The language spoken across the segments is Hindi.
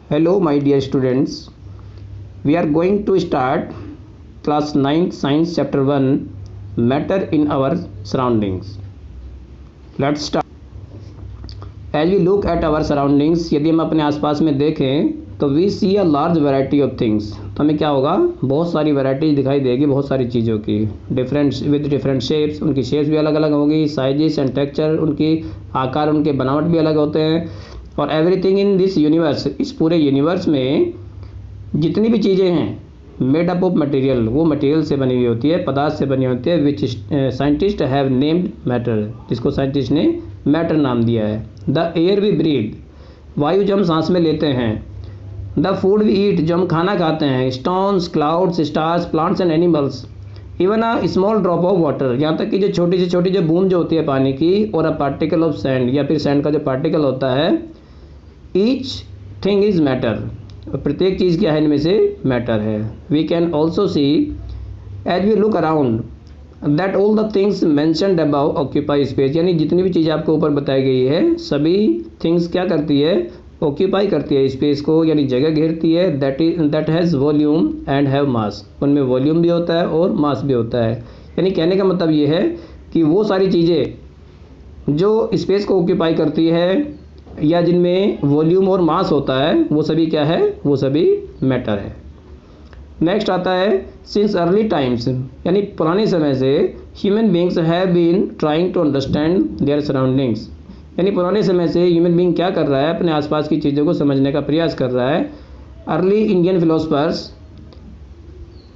Hello, my dear students. We are going to start class 9th science chapter 1 matter in our surroundings. Let's start. As we look at our surroundings, यदि हम अपने आसपास में देखें तो we see a large variety of things. तो हमें क्या होगा, बहुत सारी वैरायटीज दिखाई देगी, बहुत सारी चीज़ों की डिफरेंट शेप्स, उनकी शेप्स भी अलग अलग होंगी, साइजेस एंड टेक्सचर, उनकी आकार, उनके बनावट भी अलग होते हैं। और एवरीथिंग इन दिस यूनिवर्स, इस पूरे यूनिवर्स में जितनी भी चीज़ें हैं मेड अप ऑफ मटेरियल, वो मटेरियल से बनी हुई होती है, पदार्थ से बनी होती है, which scientist have named matter, जिसको साइंटिस्ट ने मैटर नाम दिया है। द एयर वी ब्रीथ, वायु जो हम सांस में लेते हैं। द फूड वी ईट, जो हम खाना खाते हैं। Stones, clouds, stars, plants and animals, even a small drop of water, यहाँ तक कि जो छोटी से छोटी जो बूंद जो होती है पानी की, और अ पार्टिकल ऑफ सैंड, या फिर सैंड का जो पार्टिकल होता है। ईच थिंग इज मैटर, प्रत्येक चीज़ क्या है, इनमें से मैटर है। We can also see as we look around that all the things mentioned above occupy space, यानी जितनी भी चीज़ें आपको ऊपर बताई गई है, सभी थिंग्स क्या करती है, ऑक्यूपाई करती है स्पेस को, यानी जगह घेरती है। That has volume and have मास, उनमें वॉल्यूम भी होता है और मास भी होता है। यानी कहने का मतलब ये है कि वो सारी चीज़ें जो स्पेस को ऑक्यूपाई करती है या जिनमें वॉल्यूम और मास होता है, वो सभी क्या है, वो सभी मैटर है। नेक्स्ट आता है सिंस अर्ली टाइम्स, यानी पुराने समय से human beings have been trying to understand their surroundings, यानी पुराने समय से ह्यूमन बींग क्या कर रहा है, अपने आसपास की चीज़ों को समझने का प्रयास कर रहा है। Early Indian philosophers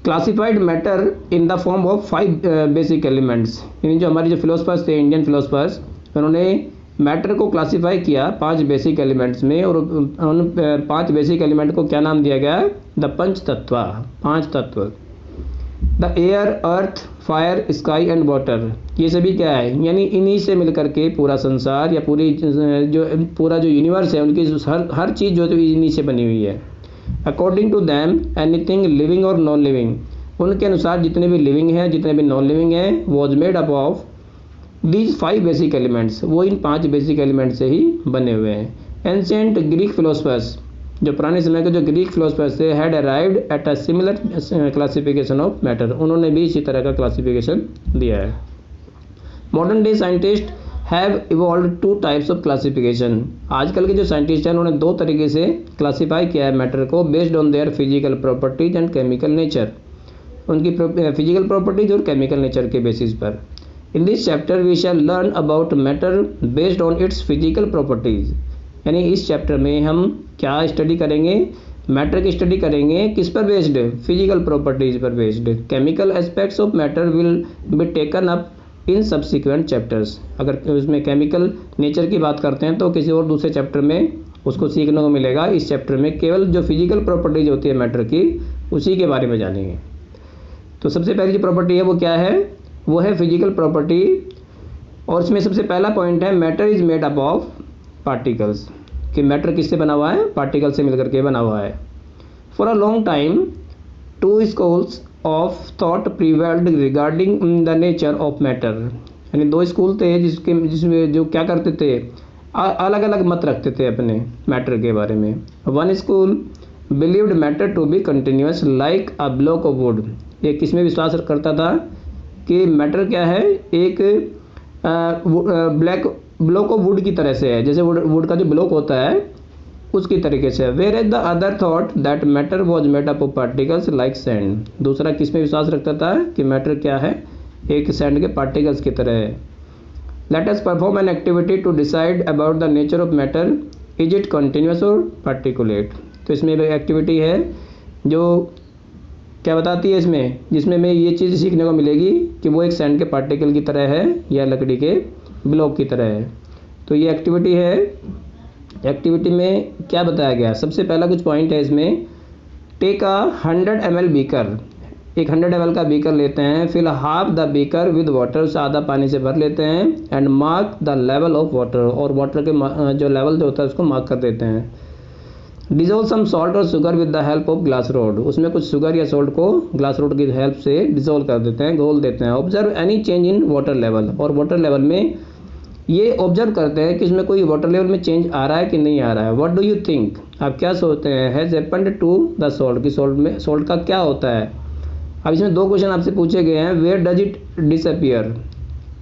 classified matter in the form of 5 basic elements, यानी जो हमारे जो फिलोसफर्स थे, इंडियन फिलोसफर्स, उन्होंने मैटर को क्लासिफाई किया 5 बेसिक एलिमेंट्स में, और उन 5 बेसिक एलिमेंट को क्या नाम दिया गया, द पंच तत्व, 5 तत्व। The air, earth, fire, sky and water, ये सभी क्या है, यानी इन्हीं से मिलकर के पूरा संसार या पूरा जो यूनिवर्स है, उनकी हर चीज़ जो इन्हीं से बनी हुई है। According to them anything living और नॉन लिविंग, उनके अनुसार जितने भी लिविंग हैं, जितने भी नॉन लिविंग हैं, was made up of these 5 basic elements, वो इन 5 बेसिक एलिमेंट से ही बने हुए हैं। एंशिएंट ग्रीक फिलोसफर्स, जो पुराने समय के जो ग्रीक फिलोसफर्स थे, had arrived at a similar classification of matter, उन्होंने भी इसी तरह का क्लासिफिकेशन दिया है। Modern day scientist have evolve 2 types of classification, आजकल के जो साइंटिस्ट हैं उन्होंने 2 तरीके से क्लासीफाई किया है मैटर को, based on their physical properties and chemical nature, उनकी फिजिकल प्रॉपर्टीज और केमिकल नेचर के बेसिस पर। In this chapter we shall learn about matter based on its physical properties, यानी इस चैप्टर में हम क्या स्टडी करेंगे, मैटर की स्टडी करेंगे, किस पर बेस्ड, फिजिकल प्रॉपर्टीज पर based. Chemical aspects of matter will be taken up in subsequent chapters, अगर उसमें केमिकल नेचर की बात करते हैं तो किसी और दूसरे चैप्टर में उसको सीखने को मिलेगा। इस चैप्टर में केवल जो फिजिकल प्रॉपर्टीज होती है मैटर की, उसी के बारे में जानेंगे। तो सबसे पहली जो प्रॉपर्टी है वो क्या है, वो है फिजिकल प्रॉपर्टी, और इसमें सबसे पहला पॉइंट है matter is made up of particles, कि मैटर किससे बना हुआ है, पार्टिकल से मिलकर के बना हुआ है। For a long time 2 schools of thought prevailed regarding the nature of matter, यानी 2 स्कूल थे जिसमें जो क्या करते थे, अलग अलग मत रखते थे अपने मैटर के बारे में। One school believed matter to be continuous like a block of wood, ये किसमें विश्वास करता था कि मैटर क्या है, एक ब्लॉक ऑफ वुड की तरह से है, जैसे वुड का जो ब्लॉक होता है उसकी तरीके से। Whereas the other thought that matter was made up of particles like sand, दूसरा किसमें विश्वास रखता था कि मैटर क्या है, एक सैंड के पार्टिकल्स की तरह है। Let us perform an activity to decide about the nature of matter, is it continuous और पार्टिकुलेट। तो इसमें एक एक्टिविटी है जो क्या बताती है इसमें, जिसमें हमें ये चीज़ सीखने को मिलेगी कि वो एक सैंड के पार्टिकल की तरह है या लकड़ी के ब्लॉक की तरह है। तो ये एक्टिविटी है, एक्टिविटी में क्या बताया गया, सबसे पहला कुछ पॉइंट है इसमें। टेक अ 100 ml बीकर, एक 100 ml का बीकर लेते हैं, fill half the beaker with water, उसे आधा पानी से भर लेते हैं, and mark the level of water, और वाटर के जो लेवल जो होता है उसको मार्क कर देते हैं। डिजोल्व सम सॉल्ट और sugar with the help of glass rod, उसमें कुछ शुगर या सॉल्ट को ग्लास रोड की हेल्प से डिजोल्व कर देते हैं, घोल देते हैं। Observe any change in water level, और वाटर लेवल में ये ऑब्जर्व करते हैं कि इसमें कोई वाटर लेवल में चेंज आ रहा है कि नहीं आ रहा है। व्हाट डू यू थिंक, आप क्या सोचते हैं, has happened to the salt, कि सॉल्ट का क्या होता है। अब इसमें दो क्वेश्चन आपसे पूछे गए हैं, वेयर डज इट डिसअपियर,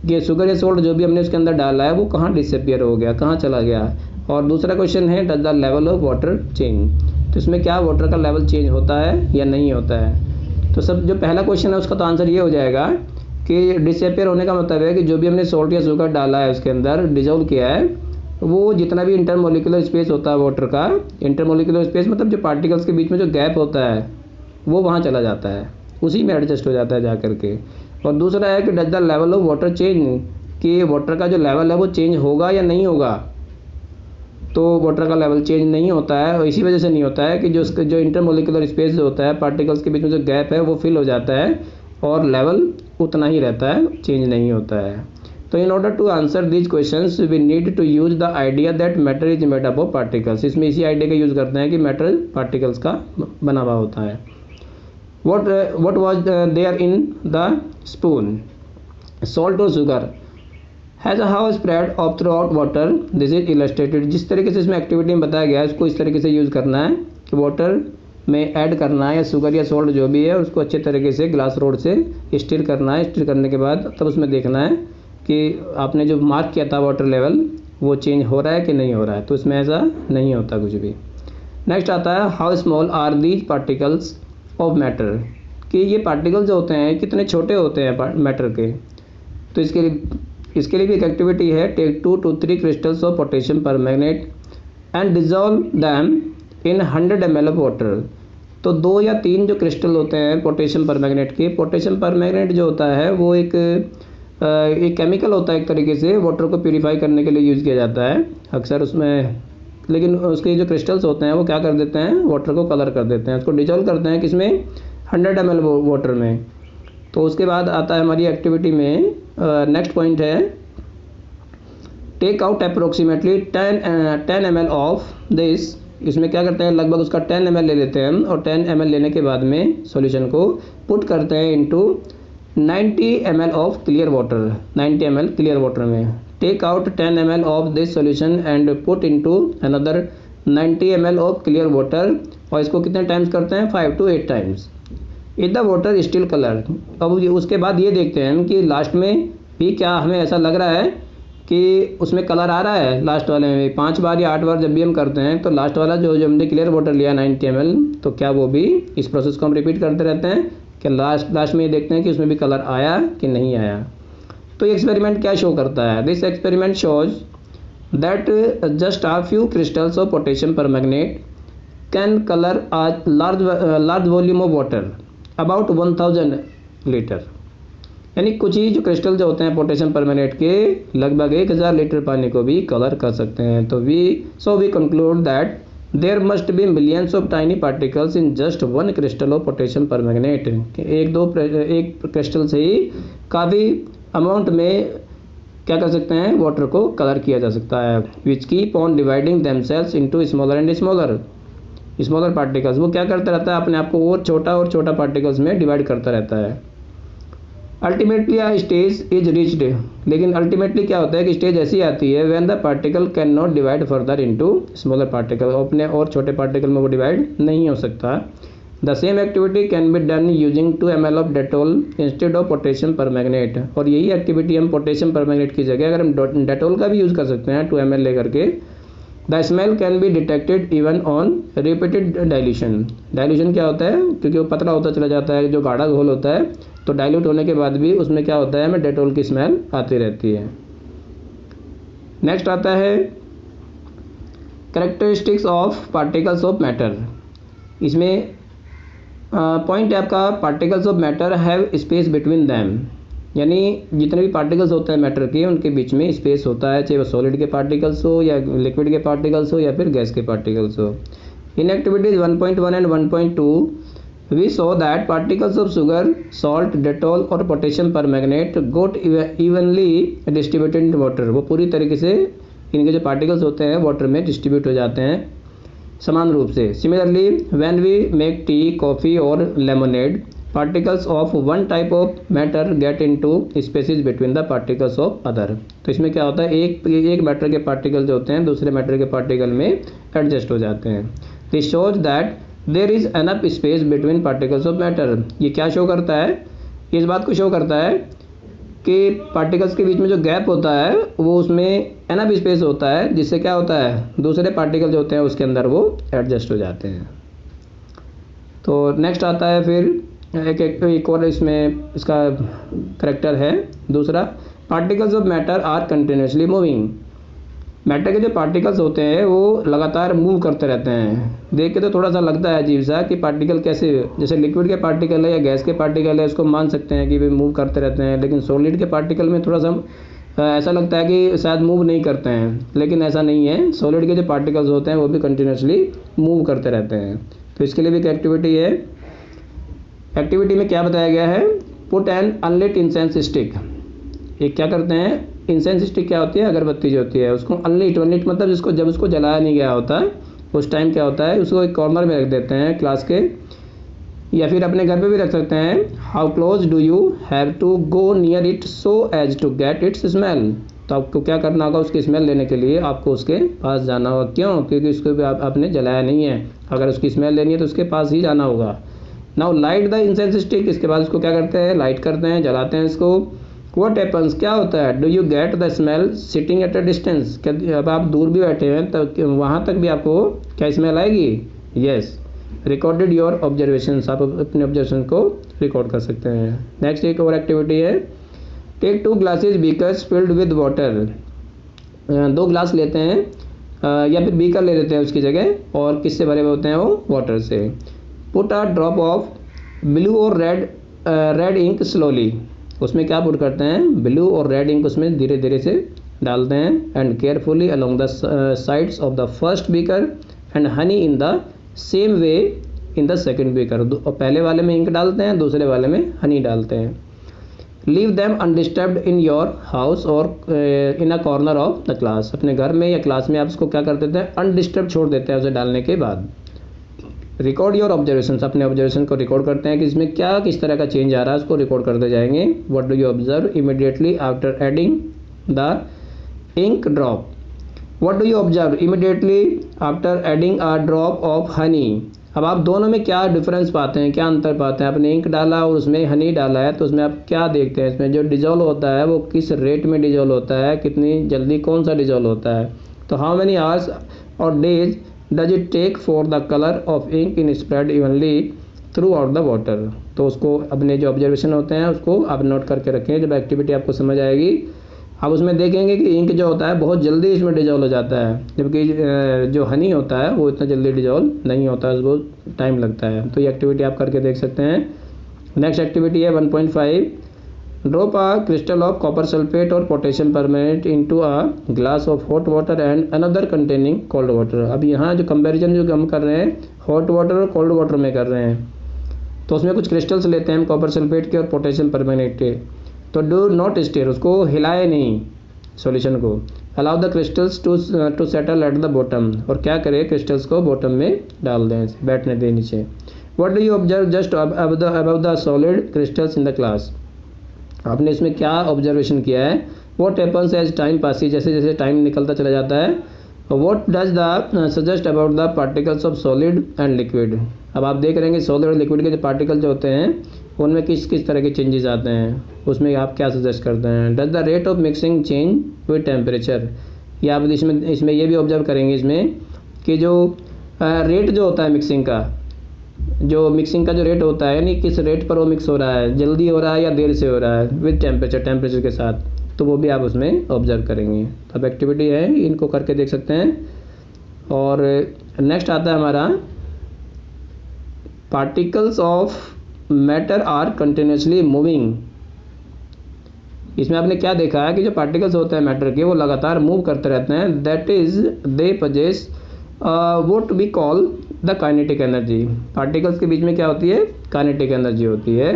कि शुगर या सॉल्ट जो भी हमने उसके अंदर डाला है वो कहाँ डिसअपियर हो गया, कहाँ चला गया। और दूसरा क्वेश्चन है does the level of water change, तो इसमें क्या वाटर का लेवल चेंज होता है या नहीं होता है। तो सब जो पहला क्वेश्चन है उसका तो आंसर ये हो जाएगा कि डिसअपियर होने का मतलब है कि जो भी हमने सॉल्ट या शुगर डाला है उसके अंदर डिजोल्व किया है, वो जितना भी इंटरमोलिकुलर स्पेस होता है वाटर का, इंटरमोलिकुलर स्पेस मतलब जो पार्टिकल्स के बीच में जो गैप होता है वो वहाँ चला जाता है, उसी में एडजस्ट हो जाता है जा करके। और दूसरा है कि does the level of water change, कि वाटर का जो लेवल है वो चेंज होगा या नहीं होगा। तो वाटर का लेवल चेंज नहीं होता है, और इसी वजह से नहीं होता है कि जो इंटरमोलिकुलर स्पेस जो होता है पार्टिकल्स के बीच में जो गैप है वो फिल हो जाता है और लेवल उतना ही रहता है, चेंज नहीं होता है। तो in order to answer these questions we need to use the idea that matter is made up of particles. इसमें इसी आइडिया का यूज़ करते हैं कि मैटर पार्टिकल्स का बना हुआ होता है। what was there in the spoon, salt or sugar, has a how spread of throughout water, this is illustrated। जिस तरीके से इसमें एक्टिविटी में बताया गया है उसको इस तरीके से यूज़ करना है कि वाटर में ऐड करना है या शुगर या सॉल्ट जो भी है उसको अच्छे तरीके से ग्लास रोड से स्टिर करना है। स्टिर करने के बाद तब उसमें देखना है कि आपने जो मार्क किया था वाटर लेवल वो चेंज हो रहा है कि नहीं हो रहा है, तो इसमें ऐसा नहीं होता कुछ भी। नेक्स्ट आता है how small are these particles of matter, कि ये पार्टिकल जो होते हैं कितने छोटे होते हैं मैटर के। तो इसके लिए भी एक एक्टिविटी है, take 2 to 3 crystals of potassium permanganate and dissolve them in 100 ml of water. तो 2 या 3 जो क्रिस्टल होते हैं पोटेशियम परमैंगनेट के, पोटेशियम परमैंगनेट जो होता है वो एक केमिकल होता है, एक तरीके से वाटर को प्यूरीफाई करने के लिए यूज़ किया जाता है अक्सर उसमें। लेकिन उसके जो क्रिस्टल्स होते हैं वो क्या कर देते हैं, वाटर को कलर कर देते हैं, उसको डिजॉल्व करते हैं किसमें, 100 ml वाटर में। तो उसके बाद आता है हमारी एक्टिविटी में नेक्स्ट पॉइंट है, take out approximately 10 ml of this. इसमें क्या करते हैं, लगभग उसका 10 ml ले लेते हैं हम, और 10 ml लेने के बाद में सॉल्यूशन को पुट करते हैं into 90 ml of clear water, 90 ml clear water में। Take out 10 ml of this solution and put into another 90 ml of clear water, और इसको कितने टाइम्स करते हैं, 5 to 8 times. Is the water still colour. अब उसके बाद ये देखते हैं कि लास्ट में भी क्या हमें ऐसा लग रहा है कि उसमें कलर आ रहा है। लास्ट वाले में 5 बार या 8 बार जब भी हम करते हैं तो लास्ट वाला जो हमने क्लियर वाटर लिया 90 ml, तो क्या वो भी इस प्रोसेस को हम रिपीट करते रहते हैं कि लास्ट में ये देखते हैं कि उसमें भी कलर आया कि नहीं आया। तो ये एक्सपेरिमेंट क्या शो करता है, this experiment shows that just a few crystals of potassium permanganate can colour a large volume of water about 1000 litre. यानी कुछ ही जो क्रिस्टल जो होते हैं पोटेशियम परमैंगनेट के लगभग 1000 लीटर पानी को भी कलर कर सकते हैं। तो we conclude that there must be millions of tiny particles in just 1 crystal of potassium permanganate. एक क्रिस्टल से ही काफ़ी अमाउंट में क्या कर सकते हैं, वाटर को कलर किया जा सकता है। Which keep on dividing themselves into smaller and smaller particles. वो क्या करता रहता है, अपने आप को और छोटा पार्टिकल्स में डिवाइड करता रहता है। Ultimately a stage is reached, लेकिन अल्टीमेटली क्या होता है कि स्टेज ऐसी आती है when the particle can not divide further into smaller particle, अपने और छोटे पार्टिकल में वो डिवाइड नहीं हो सकता। The same activity can be done using 2 ml of Dettol instead of potassium permanganate. और यही एक्टिविटी हम पोटेशियम परमैंगनेट की जगह अगर हम डेटोल का भी यूज़ कर सकते हैं 2 ml लेकर के। The smell can be detected even on repeated dilution. Dilution क्या होता है, क्योंकि वो पतला होता चला जाता है, जो गाढ़ा घोल होता है, तो डाइल्यूट होने के बाद भी उसमें क्या होता है, हमें डेटोल की स्मेल आती रहती है। नेक्स्ट आता है characteristics of particles of matter. इसमें पॉइंट है आपका, particles of matter have space between them. यानी जितने भी पार्टिकल्स होते हैं मैटर के उनके बीच में स्पेस होता है, चाहे वो सॉलिड के पार्टिकल्स हो या लिक्विड के पार्टिकल्स हो या फिर गैस के पार्टिकल्स हो। In activities 1.1 and 1.2 we saw that particles of sugar, salt, Dettol और potassium permanganate got evenly distributed in water. वो पूरी तरीके से इनके जो पार्टिकल्स होते हैं वाटर में डिस्ट्रीब्यूट हो जाते हैं समान रूप से। Similarly when we make tea, coffee और lemonade, particles of one type of matter get into spaces between the particles of other. तो इसमें क्या होता है, एक मैटर के पार्टिकल जो होते हैं दूसरे मैटर के पार्टिकल में एडजस्ट हो जाते हैं। This shows that there is enough space between particles of matter. ये क्या शो करता है, इस बात को शो करता है कि पार्टिकल्स के बीच में जो गैप होता है वो उसमें एनफ स्पेस होता है, जिससे क्या होता है दूसरे पार्टिकल जो होते हैं उसके अंदर वो एडजस्ट हो जाते हैं। तो नेक्स्ट आता है फिर एक और इसमें इसका करेक्टर है दूसरा, particles of matter are continuously moving. Matter के जो पार्टिकल्स होते हैं वो लगातार मूव करते रहते हैं। देख के तो थोड़ा सा लगता है अजीब सा कि पार्टिकल कैसे, जैसे लिक्विड के पार्टिकल है या गैस के पार्टिकल है उसको मान सकते हैं कि वे मूव करते रहते हैं, लेकिन सॉलिड के पार्टिकल में थोड़ा सा ऐसा लगता है कि शायद मूव नहीं करते हैं, लेकिन ऐसा नहीं है। सॉलिड के जो पार्टिकल्स होते हैं वो भी कंटिन्यूसली मूव करते रहते हैं। तो इसके लिए भी एक एक्टिविटी है। एक्टिविटी में क्या बताया गया है, put an unlit incense stick. एक क्या करते हैं, इंसेंस स्टिक क्या होती है, अगरबत्ती जो होती है उसको अनलिट, अनलिट मतलब जिसको जब उसको जलाया नहीं गया होता उस टाइम क्या होता है उसको एक कॉर्नर में रख देते हैं क्लास के, या फिर अपने घर पे भी रख सकते हैं। How close do you have to go near it so as to get its smell. तो आपको क्या करना होगा, उसकी स्मेल लेने के लिए आपको उसके पास जाना होगा। क्यों, क्योंकि उसको भी आपने जलाया नहीं है, अगर उसकी स्मेल लेनी है तो उसके पास ही जाना होगा। Now light the incense stick, इसके बाद उसको क्या करते हैं, लाइट करते हैं, जलाते हैं इसको। व्हाट हैपन्स, क्या होता है, do you get the smell sitting at a distance. अब आप दूर भी बैठे हैं तो वहाँ तक भी आपको क्या स्मेल आएगी, यस। रिकॉर्डेड योर ऑब्जर्वेशन, आप अपने ऑब्जर्वेशन को रिकॉर्ड कर सकते हैं। नेक्स्ट एक और एक्टिविटी है, take 2 glasses beakers filled with water. 2 glass लेते हैं या फिर बीकर ले लेते हैं उसकी जगह, और किससे भरे हुए होते हैं वो, वाटर से। Put a drop of blue और रेड इंक स्लोली। उसमें क्या पुट करते हैं, ब्लू और रेड इंक उसमें धीरे धीरे से डालते हैं। And carefully along the sides of the first beaker and honey in the same way in the second beaker. पहले वाले में इंक डालते हैं, दूसरे वाले में हनी डालते हैं। Leave them undisturbed in your house और in a corner of the class. अपने घर में या क्लास में आप उसको क्या कर देते हैं, अनडिस्टर्ब छोड़ देते हैं उसे डालने के बाद। रिकॉर्ड योर ऑब्जर्वेशन, अपने ऑब्जर्वेशन को रिकॉर्ड करते हैं कि इसमें क्या किस तरह का चेंज आ रहा है, उसको रिकॉर्ड करते जाएंगे। What do you observe immediately after adding the ink drop. What do you observe immediately after adding a drop of honey. अब आप दोनों में क्या डिफरेंस पाते हैं, क्या अंतर पाते हैं। आपने इंक डाला और उसमें हनी डाला है, तो उसमें आप क्या देखते हैं, इसमें जो डिजोल्व होता है वो किस रेट में डिजोल्व होता है, कितनी जल्दी कौन सा डिजोल्व होता है। तो हाउ मेनी आवर्स और days does it take for the colour of ink in spread evenly throughout the water. तो उसको अपने जो ऑब्जर्वेशन होते हैं उसको आप नोट करके रखें। जब एक्टिविटी आपको समझ आएगी आप उसमें देखेंगे कि इंक जो होता है बहुत जल्दी इसमें डिजोल्व हो जाता है, जबकि जो हनी होता है वो इतना जल्दी डिजोल्व नहीं होता है, उसको टाइम लगता है। तो ये एक्टिविटी आप करके देख सकते हैं। नेक्स्ट एक्टिविटी है 1.5, drop a crystal of copper sulphate और potassium permanganate into a glass of hot water and another containing cold water. अब यहाँ जो कंपैरिजन जो हम कर रहे हैं हॉट वाटर और कोल्ड वाटर में कर रहे हैं, तो उसमें कुछ क्रिस्टल्स लेते हैं हम कॉपर सल्फेट के और पोटेशियम परमैंगनेट के। तो डू नॉट स्टेयर, उसको हिलाए नहीं सॉल्यूशन को। Allow the crystals to settle at the bottom, और क्या करें क्रिस्टल्स को बॉटम में डाल दें, बैठने दें नीचे। What do you observe just above the solid crystals in the glass. आपने इसमें क्या ऑब्जर्वेशन किया है। What happens as time passes, जैसे जैसे टाइम निकलता चला जाता है। What does the suggest about the particles of solid and liquid. अब आप देख रहे हैं कि सॉलिड और लिक्विड के जो पार्टिकल जो होते हैं उनमें किस किस तरह के चेंजेस आते हैं, उसमें आप क्या सजेस्ट करते हैं। Does the rate of mixing change with temperature. या आप इसमें ये भी ऑब्जर्व करेंगे इसमें कि जो रेट जो होता है मिक्सिंग का जो रेट होता है, यानी किस रेट पर वो मिक्स हो रहा है, जल्दी हो रहा है या देर से हो रहा है, विद टेम्परेचर के साथ, तो वो भी आप उसमें ऑब्जर्व करेंगे। अब एक्टिविटी है, इनको करके देख सकते हैं। और नेक्स्ट आता है हमारा particles of matter are continuously moving. इसमें आपने क्या देखा है कि जो पार्टिकल्स होते हैं मैटर के वो लगातार मूव करते रहते हैं। That is they possess what we call the kinetic energy. पार्टिकल्स के बीच में क्या होती है, काइनेटिक एनर्जी होती है।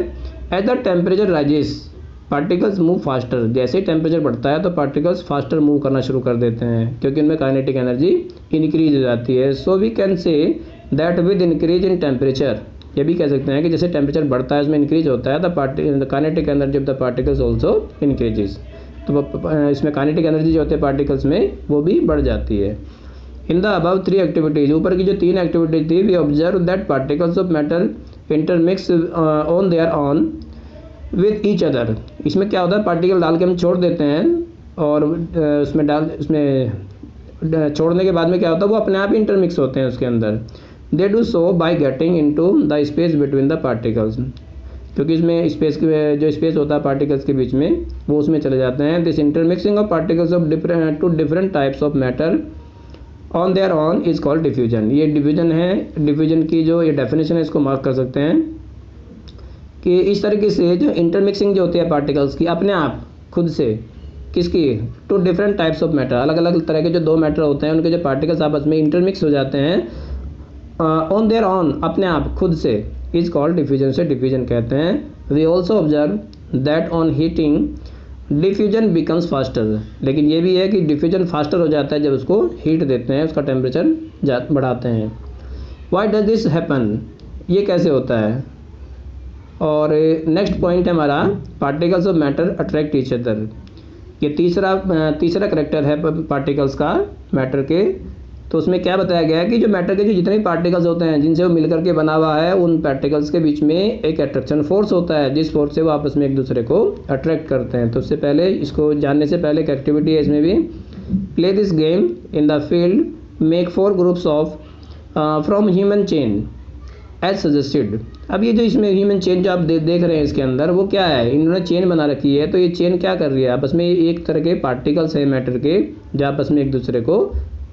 As the temperature rises particles move faster. जैसे ही टेम्परेचर बढ़ता है तो पार्टिकल्स फास्टर मूव करना शुरू कर देते हैं, क्योंकि उनमें काइनेटिक एनर्जी इंक्रीज हो जाती है। So we can say that with increase in temperature ये भी कह सकते हैं कि जैसे टेम्परेचर बढ़ता है उसमें इंक्रीज होता है, the kinetic energy of the particles also increases. तो इसमें काइनेटिक एनर्जी जो होती है पार्टिकल्स में वो भी बढ़ जाती है। इन द अबव 3 एक्टिविटीज, ऊपर की जो 3 एक्टिविटी थी, we observe that particles of matter intermix on their own with each other. इसमें क्या होता है, पार्टिकल डाल के हम छोड़ देते हैं और उसमें छोड़ने के बाद में क्या होता है, वो अपने आप ही इंटरमिक्स होते हैं उसके अंदर। They do so by getting into the space between the particles, क्योंकि इसमें स्पेस जो स्पेस होता है पार्टिकल्स के बीच में वो उसमें चले जाते हैं। This intermixing of particles of different types of matter on their on is called diffusion. ये डिफ्यूजन है, डिफ्यूजन की जो ये डेफिनेशन है इसको मार्क कर सकते हैं कि इस तरीके से जो इंटरमिक्सिंग जो होती है पार्टिकल्स की अपने आप खुद से, किसकी, two different types of matter, अलग अलग तरह के जो दो मैटर होते हैं उनके जो पार्टिकल्स आपस में इंटरमिक्स हो जाते हैं ऑन देयर ऑन, अपने आप खुद से, इज कॉल्ड डिफ्यूजन, से डिफ्यूजन कहते हैं। We also observe that on heating diffusion becomes faster, लेकिन ये भी है कि डिफ्यूजन फास्टर हो जाता है जब उसको हीट देते हैं, उसका टेम्परेचर बढ़ाते हैं। व्हाई डज दिस हैपन, ये कैसे होता है। और नेक्स्ट पॉइंट है हमारा, particles of matter attract each other. ये तीसरा करेक्टर है पार्टिकल्स का मैटर के। तो उसमें क्या बताया गया है कि जो मैटर के जो जितने भी पार्टिकल्स होते हैं जिनसे वो मिलकर के बना हुआ है, उन पार्टिकल्स के बीच में एक अट्रैक्शन फोर्स होता है, जिस फोर्स से वो आपस में एक दूसरे को अट्रैक्ट करते हैं। तो उससे पहले, इसको जानने से पहले एक एक्टिविटी है इसमें भी, play this game in the field, make 4 groups of from human chain as suggested. अब ये जो इसमें ह्यूमन चेन जो आप देख रहे हैं इसके अंदर, वो क्या है, इन्होंने चेन बना रखी है। तो ये चेन क्या कर रही है, आपस में एक तरह के पार्टिकल्स है मैटर के जो आपस में एक दूसरे को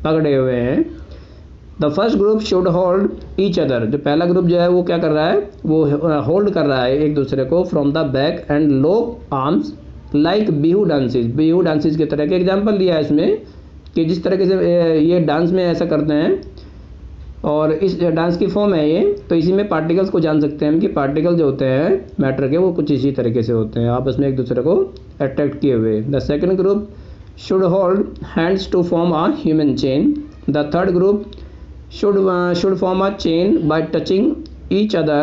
पकड़े हुए हैं। The first group should hold each other, जो पहला ग्रुप जो है वो क्या कर रहा है, वो होल्ड कर रहा है एक दूसरे को from the back and lock arms like Bihu dances. Bihu dances की तरह के एग्जाम्पल लिया है इसमें कि जिस तरीके से ये डांस में ऐसा करते हैं और इस डांस की फॉर्म है ये। तो इसी में पार्टिकल्स को जान सकते हैं हम कि पार्टिकल जो होते हैं मैटर के वो कुछ इसी तरीके से होते हैं, आपस में एक दूसरे को अट्रैक्ट किए हुए। The second group should hold hands to form a human chain. The third group should form a chain by touching each other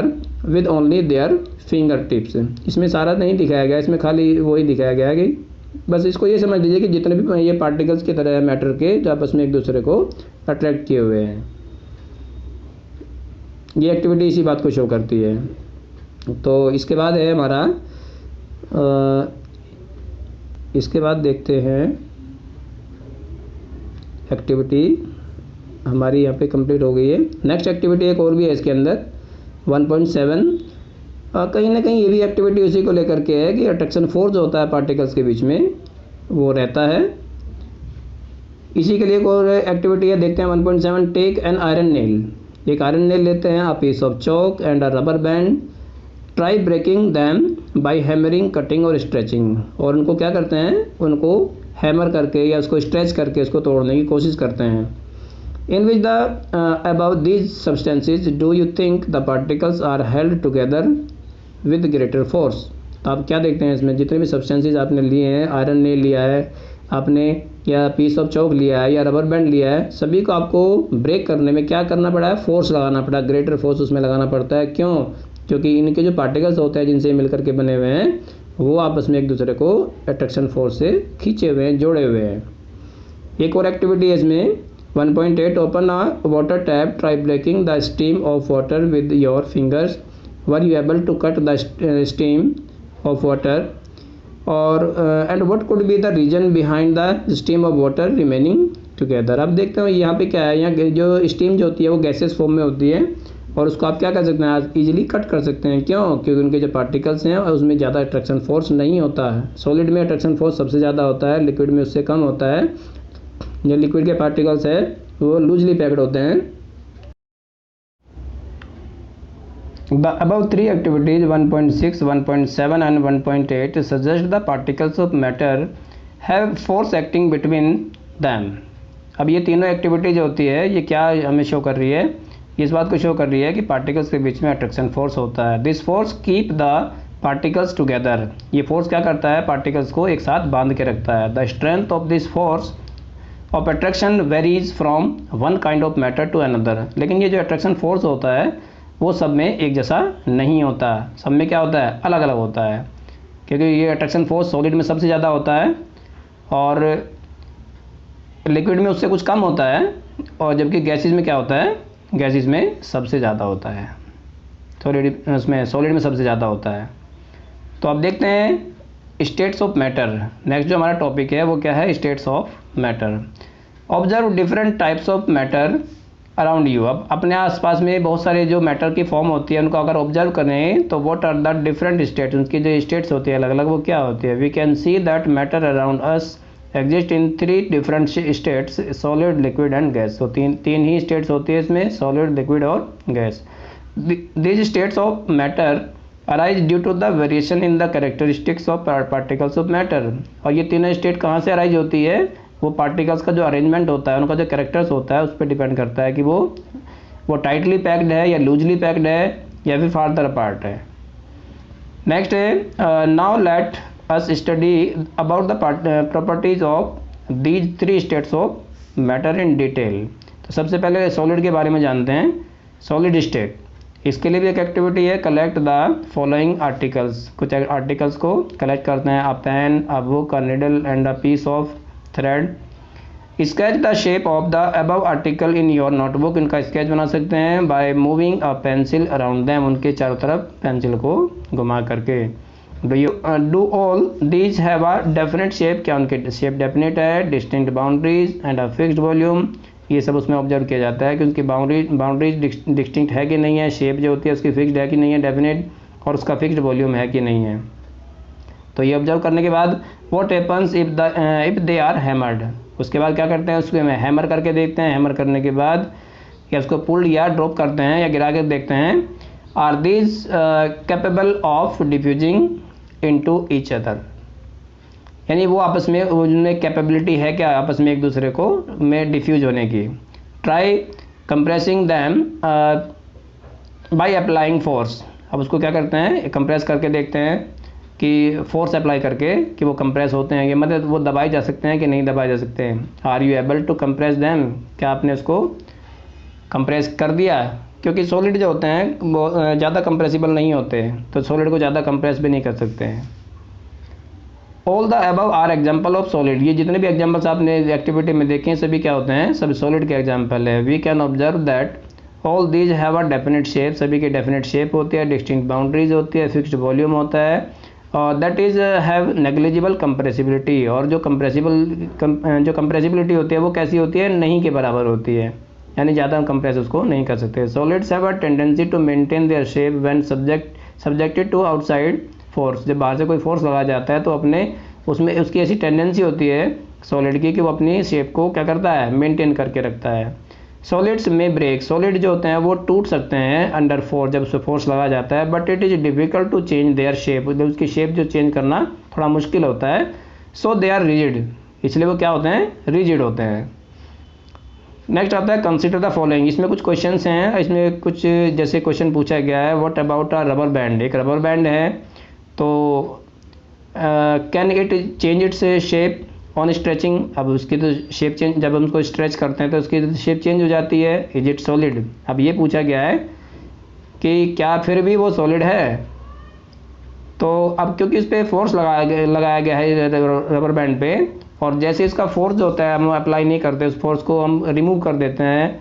with only their fingertips. इसमें सारा नहीं दिखाया गया, इसमें खाली वही दिखाया गया है कि बस इसको ये समझ लीजिए कि जितने भी ये पार्टिकल्स की तरह मैटर के जो आपस में एक दूसरे को अट्रैक्ट किए हुए हैं, ये एक्टिविटी इसी बात को शो करती है। तो इसके बाद है हमारा इसके बाद देखते हैं एक्टिविटी हमारी यहाँ पे कंप्लीट हो गई है। नेक्स्ट एक्टिविटी एक और भी है इसके अंदर 1.7, कहीं ना कहीं ये भी एक्टिविटी उसी को लेकर के है कि अट्रैक्शन फोर्स जो होता है पार्टिकल्स के बीच में वो रहता है। इसी के लिए एक और एक्टिविटी है, देखते हैं 1.7, टेक एन आयरन नेल। एक आयरन नेल लेते हैं, a piece of chalk and a rubber band, try breaking them by hammering, cutting और स्ट्रेचिंग। और उनको क्या करते हैं, उनको हैमर करके या उसको स्ट्रेच करके उसको तोड़ने की कोशिश करते हैं। In which the about these substances do you think the particles are held together with greater force. तो आप क्या देखते हैं इसमें, जितने भी सब्सटेंसेज आपने लिए हैं, आयरन ने लिया है आपने, या पीस ऑफ चॉक लिया है, या रबर बैंड लिया है, सभी को आपको ब्रेक करने में क्या करना पड़ा है, फोर्स लगाना पड़ा, ग्रेटर फोर्स उसमें लगाना पड़ता है। क्यों, क्योंकि इनके जो पार्टिकल्स होते हैं जिनसे मिलकर के बने हुए हैं वो आपस में एक दूसरे को अट्रैक्शन फोर्स से खींचे हुए हैं, जोड़े हुए हैं। एक और एक्टिविटी है इसमें 1.8, open a water tap, try breaking the steam of water with your fingers, were you able to cut the steam of water, और and what could be the reason behind the steam of water remaining together. अब देखते हैं यहाँ पे क्या है, यहाँ जो स्टीम जो होती है वो गैसेस फॉर्म में होती है और उसको आप क्या कर सकते हैं, आज इजीली कट कर सकते हैं। क्यों, क्योंकि उनके जो पार्टिकल्स हैं उसमें ज़्यादा अट्रैक्शन फोर्स नहीं होता है। सॉलिड में अट्रैक्शन फोर्स सबसे ज़्यादा होता है, लिक्विड में उससे कम होता है। जो लिक्विड के पार्टिकल्स है वो लूजली पैक्ड होते हैं। The above 3 activities 1.6, 1.7 and 1.8 suggest the particles of matter have force acting between them. अब ये तीनों एक्टिविटी जो होती है ये क्या हमें शो कर रही है, इस बात को शो कर रही है कि पार्टिकल्स के बीच में अट्रैक्शन फोर्स होता है। This force keep the particles together. ये फोर्स क्या करता है, पार्टिकल्स को एक साथ बांध के रखता है। The strength of this force of attraction varies from one kind of matter to another. लेकिन ये जो अट्रैक्शन फोर्स होता है वो सब में एक जैसा नहीं होता, सब में क्या होता है, अलग अलग होता है, क्योंकि ये अट्रैक्शन फोर्स सॉलिड में सबसे ज़्यादा होता है और लिक्विड में उससे कुछ कम होता है, और जबकि गैसेज में क्या होता है, गैसेज में सबसे ज़्यादा होता है, सॉलिड में सबसे ज़्यादा होता है। तो अब देखते हैं स्टेट्स ऑफ मैटर। नेक्स्ट जो हमारा टॉपिक है वो क्या है, states of matter. Observe different types of matter around you. अब अपने आसपास में बहुत सारे जो मैटर की फॉर्म होती है उनको अगर ऑब्जर्व करें तो what are the different states, उनकी जो स्टेट्स होती है अलग अलग, वो क्या होती है। We can see that matter around us exist in 3 different states, solid, liquid and gas. तो तीन ही स्टेट्स होती है इसमें, सॉलिड, लिक्विड और gas. These states of matter arise due to the variation in the characteristics of particles of matter. और ये तीनों स्टेट कहाँ से अराइज होती है, वो पार्टिकल्स का जो अरेंजमेंट होता है, उनका जो कैरेक्टर्स होता है उस पर डिपेंड करता है कि वो टाइटली पैक्ड है या लूजली पैक्ड है या फिर फार्दर अपार्ट है। नेक्स्ट है now let us study about the properties of these 3 states of matter in detail. तो सबसे पहले सॉलिड के बारे में जानते हैं, सॉलिड स्टेट। इसके लिए भी एक एक्टिविटी है, कलेक्ट द फॉलोइंग आर्टिकल्स। कुछ आर्टिकल्स को कलेक्ट करते हैं, a pen, a book, a needle and a piece of thread. Sketch the shape of the above article in your notebook. इनका स्केच बना सकते हैं by moving a pencil around them, उनके चारों तरफ पेंसिल को घुमा करके। Do all these have a definite shape, क्या उनके शेप डेफिनेट है, distinct boundaries and a fixed volume. ये सब उसमें ऑब्जर्व किया जाता है कि उनकी बाउंड्रीज डिस्टिंक्ट है कि नहीं है, शेप जो होती है उसकी फिक्स्ड है कि नहीं है, डेफिनेट, और उसका फिक्स्ड वॉल्यूम है कि नहीं है। तो ये ऑब्जर्व करने के बाद what happens if they are hammered, उसके बाद क्या करते हैं, उसको हमें हैमर करके देखते हैं। हैमर करने के बाद या उसको पुल या ड्रॉप करते हैं या गिरा कर देखते हैं, are these capable of diffusing into each other, यानी वो आपस में उनमें कैपेबिलिटी है क्या आपस में एक दूसरे को में डिफ्यूज होने की। Try compressing them by applying force. अब उसको क्या करते हैं, कंप्रेस करके देखते हैं कि फोर्स अप्लाई करके कि वो कंप्रेस होते हैं, ये मतलब वो दबाए जा सकते हैं कि नहीं दबाए जा सकते हैं। Are you able to compress them, क्या आपने उसको कंप्रेस कर दिया, क्योंकि सॉलिड जो होते हैं वो ज़्यादा कंप्रेसिबल नहीं होते, तो सॉलिड को ज़्यादा कंप्रेस भी नहीं कर सकते हैं। All the above are example of solid, ये जितने भी एग्जाम्पल्स आपने एक्टिविटी में देखे हैं सभी क्या होते हैं, सभी सॉलिड के एग्जाम्पल है। We can observe that all these have a definite shape, सभी की डेफिनेट शेप होती है, डिस्टिंक्ट बाउंड्रीज होती है, फिक्स्ड वॉल्यूम होता है, और that is have negligible compressibility, और जो कंप्रेसिबिलिटी होती है वो कैसी होती है, नहीं के बराबर होती है, यानी ज़्यादा कंप्रेस उसको नहीं कर सकते। Solids have a tendency to maintain their shape when subjected to outside force, जब बाहर से कोई फोर्स लगाया जाता है तो अपने उसमें उसकी ऐसी टेंडेंसी होती है सॉलिड की कि वो अपनी शेप को क्या करता है, मेंटेन करके रखता है। सॉलिड्स में ब्रेक, सॉलिड जो होते हैं वो टूट सकते हैं अंडर फोर्स, जब उसमें फोर्स लगा जाता है, but it is difficult to change their shape, उसकी शेप जो चेंज करना थोड़ा मुश्किल होता है। सो दे आर रिजिड, इसलिए वो क्या होते हैं, रिजिड होते हैं। नेक्स्ट आता है कंसीडर द फॉलोइंग। इसमें कुछ क्वेश्चंस हैं, इसमें कुछ जैसे क्वेश्चन पूछा गया है, what about a rubber band. एक रबर बैंड है तो can it change its shape on stretching. अब उसकी तो शेप चेंज, जब हम उसको स्ट्रेच करते हैं तो उसकी शेप चेंज हो जाती है। इज इट सॉलिड, अब ये पूछा गया है कि क्या फिर भी वो सॉलिड है। तो अब क्योंकि इस पर फोर्स लगाया गया है रबर बैंड पे, और जैसे इसका फोर्स जो होता है हम अप्लाई नहीं करते, उस फोर्स को हम रिमूव कर देते हैं,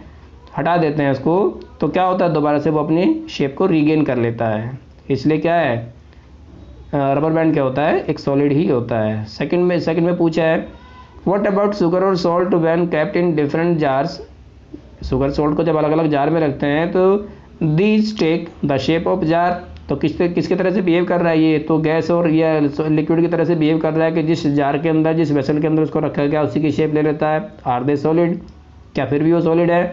हटा देते हैं उसको, तो क्या होता है, दोबारा से वो अपनी शेप को रीगेन कर लेता है। इसलिए क्या है, रबर बैंड क्या होता है, एक सॉलिड ही होता है। सेकंड में पूछा है व्हाट अबाउट शुगर और salt when kept in different jars. Sugar salt को जब अलग अलग जार में रखते हैं तो these take the shape of jar, तो किसके तरह से बिहेव कर रहा है, ये तो गैस और या लिक्विड की तरह से बिहेव कर रहा है कि जिस जार के अंदर, जिस वेसल के अंदर उसको रखा गया उसी की शेप ले लेता है। आर दे सॉलिड, क्या फिर भी वो सॉलिड है।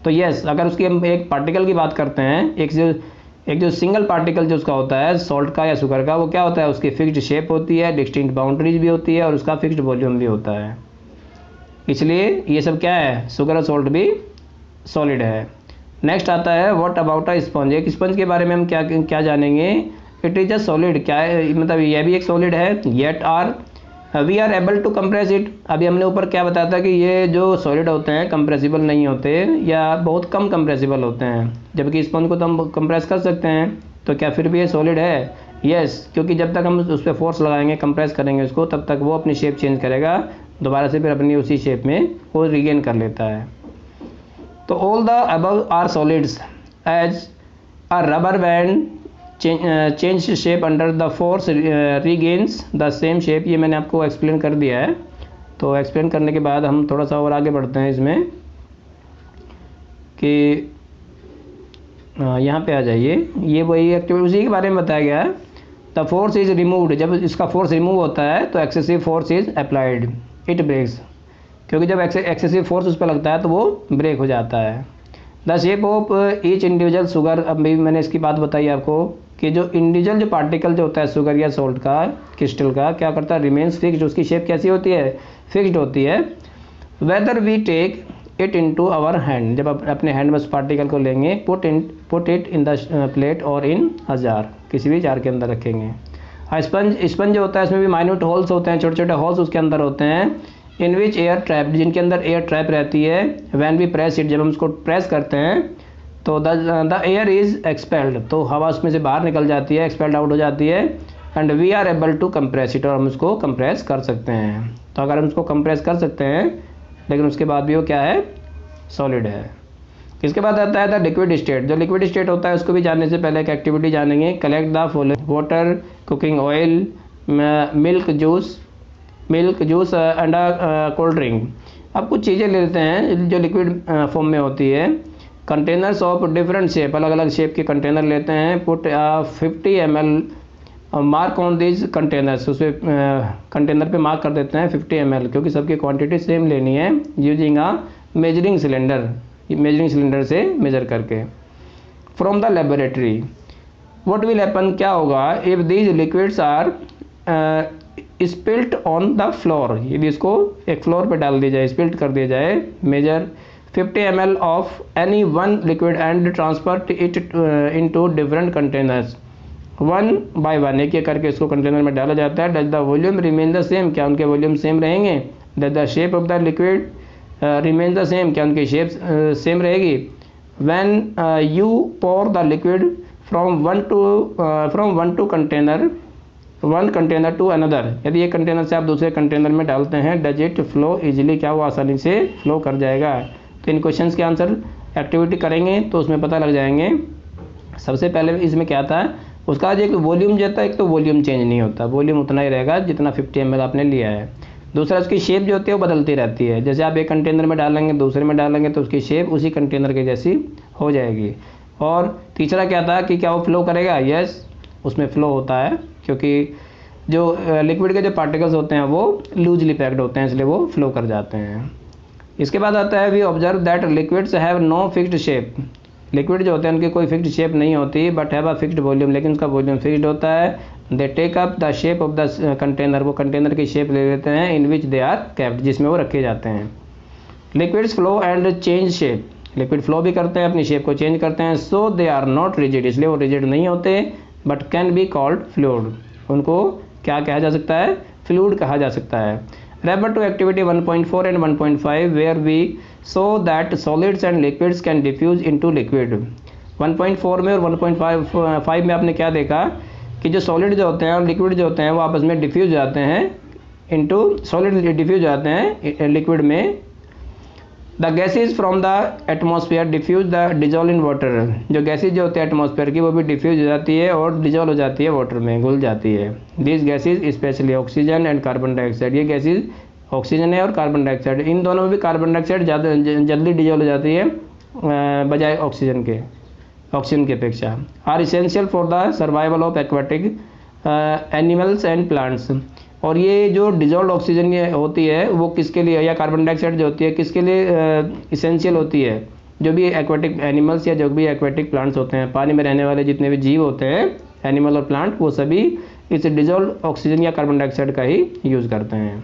तो यस, अगर उसकी हम एक पार्टिकल की बात करते हैं, एक जो सिंगल पार्टिकल जो उसका होता है सॉल्ट का या शुगर का, वो क्या होता है, उसकी फिक्स्ड शेप होती है, डिस्टिंक्ट बाउंड्रीज भी होती है और उसका फिक्स्ड वॉल्यूम भी होता है। इसलिए ये सब क्या है, शुगर और सॉल्ट भी सॉलिड है। नेक्स्ट आता है व्हाट अबाउट अ स्पंज। एक स्पंज के बारे में हम क्या जानेंगे, इट इज अ सॉलिड, क्या है मतलब यह भी एक सॉलिड है। Yet are we are able to compress it. अभी हमने ऊपर क्या बताया था कि ये जो सॉलिड होते हैं कंप्रेसिबल नहीं होते या बहुत कम कंप्रेसिबल होते हैं, जबकि स्पंज को तो हम कंप्रेस कर सकते हैं। तो क्या फिर भी ये सॉलिड है? यस, क्योंकि जब तक हम उस पर फोर्स लगाएंगे, कंप्रेस करेंगे उसको, तब तक वो अपनी शेप चेंज करेगा, दोबारा से फिर अपनी उसी शेप में वो रिगेन कर लेता है। तो all the above are solids as a rubber band change shape under the force regains the same shape. ये मैंने आपको एक्सप्लेन कर दिया है। तो एक्सप्लेन करने के बाद हम थोड़ा सा और आगे बढ़ते हैं इसमें कि यहाँ पे आ जाइए। ये वही एक्टिविटी उसी के बारे में बताया गया है। द फोर्स इज रिमूव्ड, जब इसका फोर्स रिमूव होता है तो excessive force is applied, it breaks, क्योंकि जब एक्सेसिव फोर्स उस पर लगता है तो वो ब्रेक हो जाता है। The shape of each individual sugar, अब भी मैंने इसकी बात बताई आपको कि जो इंडिविजुअल जो पार्टिकल जो होता है शुगर या सॉल्ट का, क्रिस्टल का, क्या करता है, रिमेन्स फिक्स्ड, उसकी शेप कैसी होती है, फिक्स्ड होती है। Whether we take it into our hand, जब अपने हैंड में उस पार्टिकल को लेंगे, put it in the plate और इन अ जार, किसी भी जार के अंदर रखेंगे। स्पंज जो होता है इसमें भी माइन्यूट होल्स होते हैं, छोटे छोटे होल्स उसके अंदर होते हैं, इन विच एयर ट्रैप, जिनके अंदर एयर ट्रैप रहती है। व्हेन वी प्रेस इट, जब हम उसको प्रेस करते हैं तो द एयर इज एक्सपेल्ड, तो हवा उसमें से बाहर निकल जाती है, एक्सपेल्ड आउट हो जाती है। And we are able to compress it, और हम उसको कंप्रेस कर सकते हैं। तो अगर हम उसको कंप्रेस कर सकते हैं लेकिन उसके बाद भी वो क्या है, सॉलिड है। इसके बाद आता है द लिक्विड स्टेट। जो लिक्विड स्टेट होता है उसको भी जानने से पहले एक एक्टिविटी जानेंगे। Collect the following: water, cooking oil, milk juice and cold drink. अब कुछ चीज़ें ले लेते हैं जो लिक्विड फॉर्म में होती है। कंटेनर्स ऑफ डिफरेंट शेप, अलग अलग शेप के कंटेनर लेते हैं। Put 50 ml mark on this containers, उस कंटेनर पे मार्क कर देते हैं 50 ml, क्योंकि सबकी क्वांटिटी सेम लेनी है। यूजिंग अ मेजरिंग सिलेंडर से मेजर करके। From the laboratory, what will happen, क्या होगा, if these liquids are spilt on the floor, यदि इसको एक फ्लोर पे डाल दिया जाए, स्पिल्ट कर दिया जाए। Measure 50 ml of any one liquid and transfer it into different containers, one by one, एक एक करके इसको कंटेनर में डाला जाता है। Does the volume remain the same, क्या उनके वॉल्यूम सेम रहेंगे। Does the shape of the liquid remain the same, क्या उनकी शेप सेम रहेगी। When you pour the liquid from one container to another, यदि एक कंटेनर से आप दूसरे कंटेनर में डालते हैं, डज इट फ्लो इजीली, क्या वो आसानी से फ्लो कर जाएगा। तो इन क्वेश्चंस के आंसर एक्टिविटी करेंगे तो उसमें पता लग जाएंगे। सबसे पहले इसमें क्या था, उसका जो एक वॉल्यूम जो था, एक तो वॉल्यूम चेंज नहीं होता, वॉल्यूम उतना ही रहेगा जितना 50 ml आपने लिया है। दूसरा, उसकी शेप जो होती है वो बदलती रहती है, जैसे आप एक कंटेनर में डालेंगे दूसरे में डालेंगे तो उसकी शेप उसी कंटेनर के जैसी हो जाएगी। और तीसरा क्या था कि क्या वो फ्लो करेगा, यस उसमें फ्लो होता है, क्योंकि जो लिक्विड के जो पार्टिकल्स होते हैं वो लूजली पैक्ड होते हैं, इसलिए वो फ्लो कर जाते हैं। इसके बाद आता है we observe that liquids have no fixed shape, liquid जो होते हैं उनकी कोई फिक्स्ड शेप नहीं होती, but have a fixed volume, लेकिन उसका वॉल्यूम फिक्स्ड होता है। They take up the shape of the container, वो कंटेनर की शेप ले लेते हैं, in which they are kept, जिसमें वो रखे जाते हैं। Liquids flow and change shape, liquid flow भी करते हैं, अपनी शेप को चेंज करते हैं। सो दे आर नॉट रिजिड, इसलिए वो रिजिड नहीं होते, but can be called fluid, उनको क्या कहा जा सकता है, फ्लूइड कहा जा सकता है। Refer to activity 1.4 and 1.5 where we saw that solids and liquids can diffuse into liquid. 1.4 में और 1.5 में आपने क्या देखा कि जो सॉलिड जो होते हैं और लिक्विड जो होते हैं वो आपस में डिफ्यूज जाते हैं इनटू, सॉलिड डिफ्यूज जाते हैं लिक्विड में। The gases from the atmosphere diffuse the dissolve in water, जो गैसेज जो होते हैं एटमॉस्फेयर की वो भी डिफ्यूज हो जाती है और डिजॉल्व हो जाती है वाटर में, घुल जाती है। This gases specially oxygen and carbon dioxide, ये गैसेज ऑक्सीजन है और कार्बन डाइऑक्साइड, इन दोनों में भी कार्बन डाइऑक्साइड ज़्यादा जल्दी डिजॉल्व हो जाती है बजाय ऑक्सीजन के अपेक्षा। Are essential for the survival of aquatic animals and plants, और ये जो डिजॉल्व ऑक्सीजन होती है वो किसके लिए, या कार्बन डाइऑक्साइड जो होती है किसके लिए इसेंशियल होती है, जो भी एक्वाटिक एनिमल्स या जो भी एक्वाटिक प्लांट्स होते हैं, पानी में रहने वाले जितने भी जीव होते हैं एनिमल और प्लांट, वो सभी इस डिजॉल्व ऑक्सीजन या कार्बन डाइऑक्साइड का ही यूज़ करते हैं।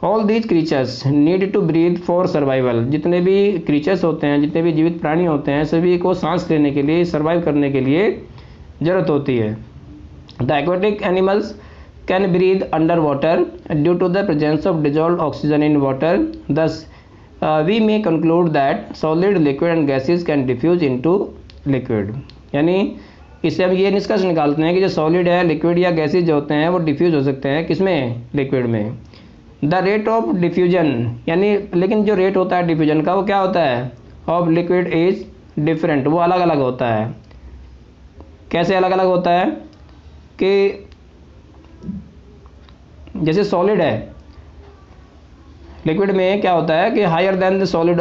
All these creatures need to breathe for survival, जितने भी क्रीचर्स होते हैं, जितने भी जीवित प्राणी होते हैं, सभी को सांस लेने के लिए, सर्वाइव करने के लिए ज़रूरत होती है। The aquatic animals can breathe underwater due to the presence of dissolved oxygen in water. Thus, we may conclude that solid, liquid and gases can diffuse into liquid. यानी इससे हम ये निष्कर्ष निकालते हैं कि जो सॉलिड है, लिक्विड या गैसेज जो होते हैं वो डिफ्यूज हो सकते हैं किसमें, लिक्विड में. द रेट ऑफ डिफ्यूजन, यानी लेकिन जो रेट होता है डिफ्यूजन का वो क्या होता है, ऑफ लिक्विड इज डिफरेंट, वो अलग अलग होता है. कैसे अलग अलग होता है कि जैसे सॉलिड है, लिक्विड में क्या होता है कि higher than the solid,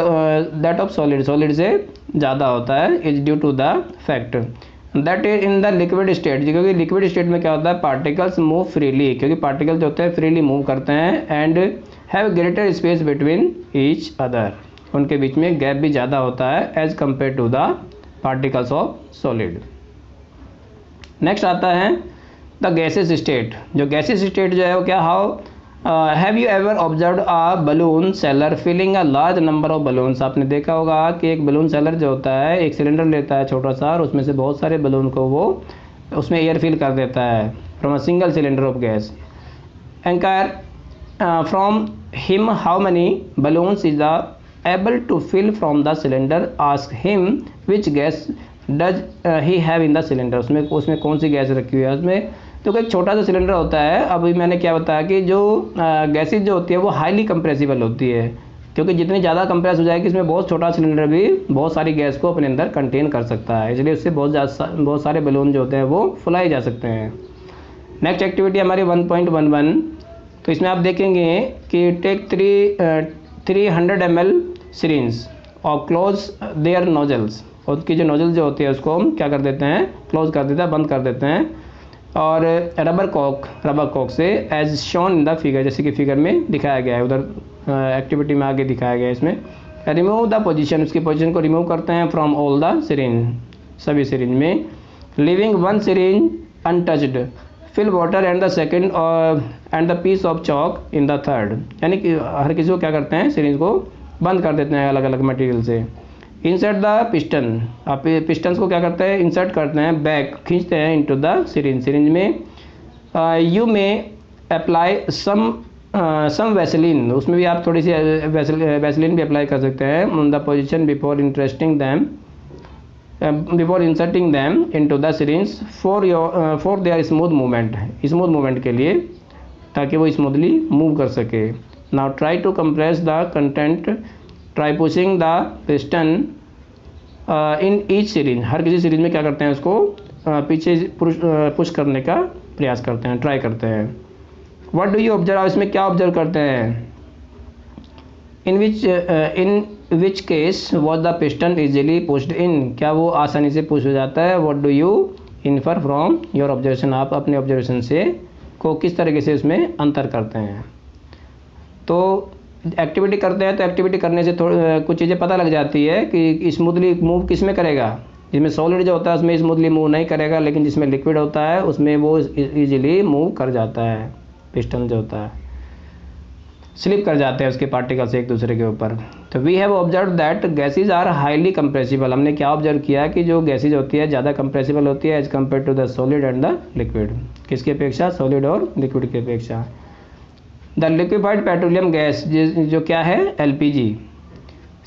that of solid, solid से ज़्यादा होता है, is due to the fact that is in the liquid state. क्योंकि लिक्विड स्टेट में क्या होता है, पार्टिकल्स मूव फ्रीली, क्योंकि पार्टिकल जो होते हैं फ्रीली मूव करते हैं, and have greater space between each other, उनके बीच में गैप भी ज़्यादा होता है as compare to the particles of solid. Next आता है द गैसेस स्टेट. जो गैसेस स्टेट जो है वो क्या, how have you ever observe a balloon seller filling a large number of balloons. आपने देखा होगा कि एक बलून सेलर जो होता है एक सिलेंडर लेता है छोटा सा, और उसमें से बहुत सारे बलून को वो उसमें एयर फिल कर देता है from a single cylinder of gas. Anchor from him how many balloons is the able to fill from the cylinder, ask him which gas does he have in the cylinder. उसमें कौन सी गैस रखी हुई है उसमें. तो एक छोटा सा सिलेंडर होता है. अभी मैंने क्या बताया कि जो गैसेज जो होती है वो हाईली कंप्रेसिबल होती है, क्योंकि जितनी ज़्यादा कंप्रेस हो जाएगी इसमें बहुत छोटा सिलेंडर भी बहुत सारी गैस को अपने अंदर कंटेन कर सकता है, इसलिए उससे बहुत सारे बलून जो होते हैं वो फुलाए जा सकते हैं. नेक्स्ट एक्टिविटी हमारी 1.11. तो इसमें आप देखेंगे कि टेक 300 ml सिरिंज और क्लोज देयर नोजल्स. और उसकी जो नोजल जो होती है उसको हम क्या कर देते हैं, क्लोज कर देते हैं, बंद कर देते हैं. और रबर कॉक से as shown in the figure, जैसे कि फिगर में दिखाया गया है, उधर एक्टिविटी में आगे दिखाया गया है. इसमें रिमूव द पोजीशन, उसकी पोजीशन को रिमूव करते हैं फ्रॉम ऑल द सिरिंज, सभी सिरिंज में. Leaving one syringe untouched, fill water and the second and the piece of chalk in the third. यानी कि हर किसी को क्या करते हैं, सिरिंज को बंद कर देते हैं अलग अलग मटेरियल से. इंसर्ट द पिस्टन, आप पिस्टन्स को क्या करते हैं, इंसर्ट करते हैं, बैक खींचते हैं इनटू द सिरिंज. सिरिंज में यू में अप्लाई सम वैसलीन, उसमें भी आप थोड़ी सी वैसलीन भी अप्लाई कर सकते हैं. On the position before inserting them into the syringe for their smooth movement के लिए, ताकि वो स्मूथली मूव कर सके. Now try to compress the content, try pushing the piston in each syringe. हर किसी सिरिंज में क्या करते हैं, उसको पीछे पुश करने का प्रयास करते हैं, ट्राई करते हैं. व्हाट डू यू ऑब्जर्व, इसमें क्या ऑब्जर्व करते हैं. In which case was the piston easily pushed in, क्या वो आसानी से पुश हो जाता है. What do you infer from your observation, आप अपने ऑब्जर्वेशन से को किस तरीके से उसमें अंतर करते हैं. तो एक्टिविटी करते हैं तो एक्टिविटी करने से कुछ चीज़ें पता लग जाती है कि स्मूथली मूव किस में करेगा. जिसमें सॉलिड जो होता है उसमें स्मूथली मूव नहीं करेगा, लेकिन जिसमें लिक्विड होता है उसमें वो इजीली मूव कर जाता है. पिस्टन जो होता है स्लिप कर जाते हैं उसके पार्टिकल्स एक दूसरे के ऊपर. तो we have observe that gases are highly compressible. हमने क्या ऑब्जर्व किया कि जो गैसेज होती है ज़्यादा कंप्रेसिबल होती है as compare to the solid and the liquid. किसकी अपेक्षा, सॉलिड और लिक्विड की अपेक्षा. द लिक्विफाइड पेट्रोलियम गैस जो क्या है, LPG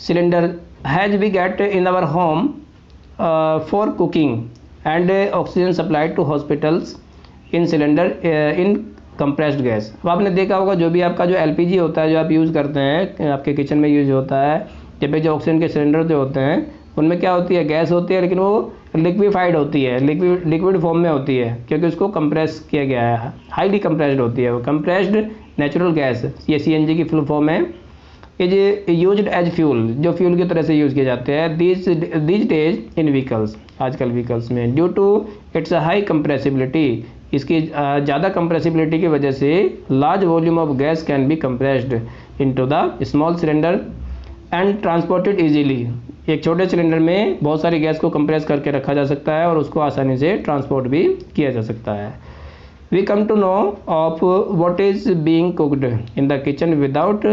cylinder has we get in our home for cooking and oxygen supplied to hospitals in cylinder in compressed gas. अब आपने देखा होगा जो भी आपका जो LPG होता है जो आप यूज़ करते हैं आपके किचन में यूज होता है, जब भी जो ऑक्सीजन के सिलेंडर जो होते हैं उनमें क्या होती है, गैस होती है, लेकिन वो लिक्विफाइड होती है, लिक्विड फॉर्म में होती है, क्योंकि उसको कंप्रेस किया गया है, हाईली कंप्रेस्ड होती है. वो कंप्रेस्ड नेचुरल गैस, ये CNG की फुल फॉर्म है, इज यूज्ड एज फ्यूल, जो फ्यूल की तरह से यूज़ किए जाते हैं दीज डेज इन व्हीकल्स, आजकल व्हीकल्स में. Due to its high compressibility, इसकी ज़्यादा कंप्रेसिबिलिटी की वजह से large volume of gas can be compressed into the small cylinder and transported easily. एक छोटे सिलेंडर में बहुत सारी गैस को कंप्रेस करके रखा जा सकता है और उसको आसानी से ट्रांसपोर्ट भी किया जा सकता है. We come to know of what is being cooked in the kitchen without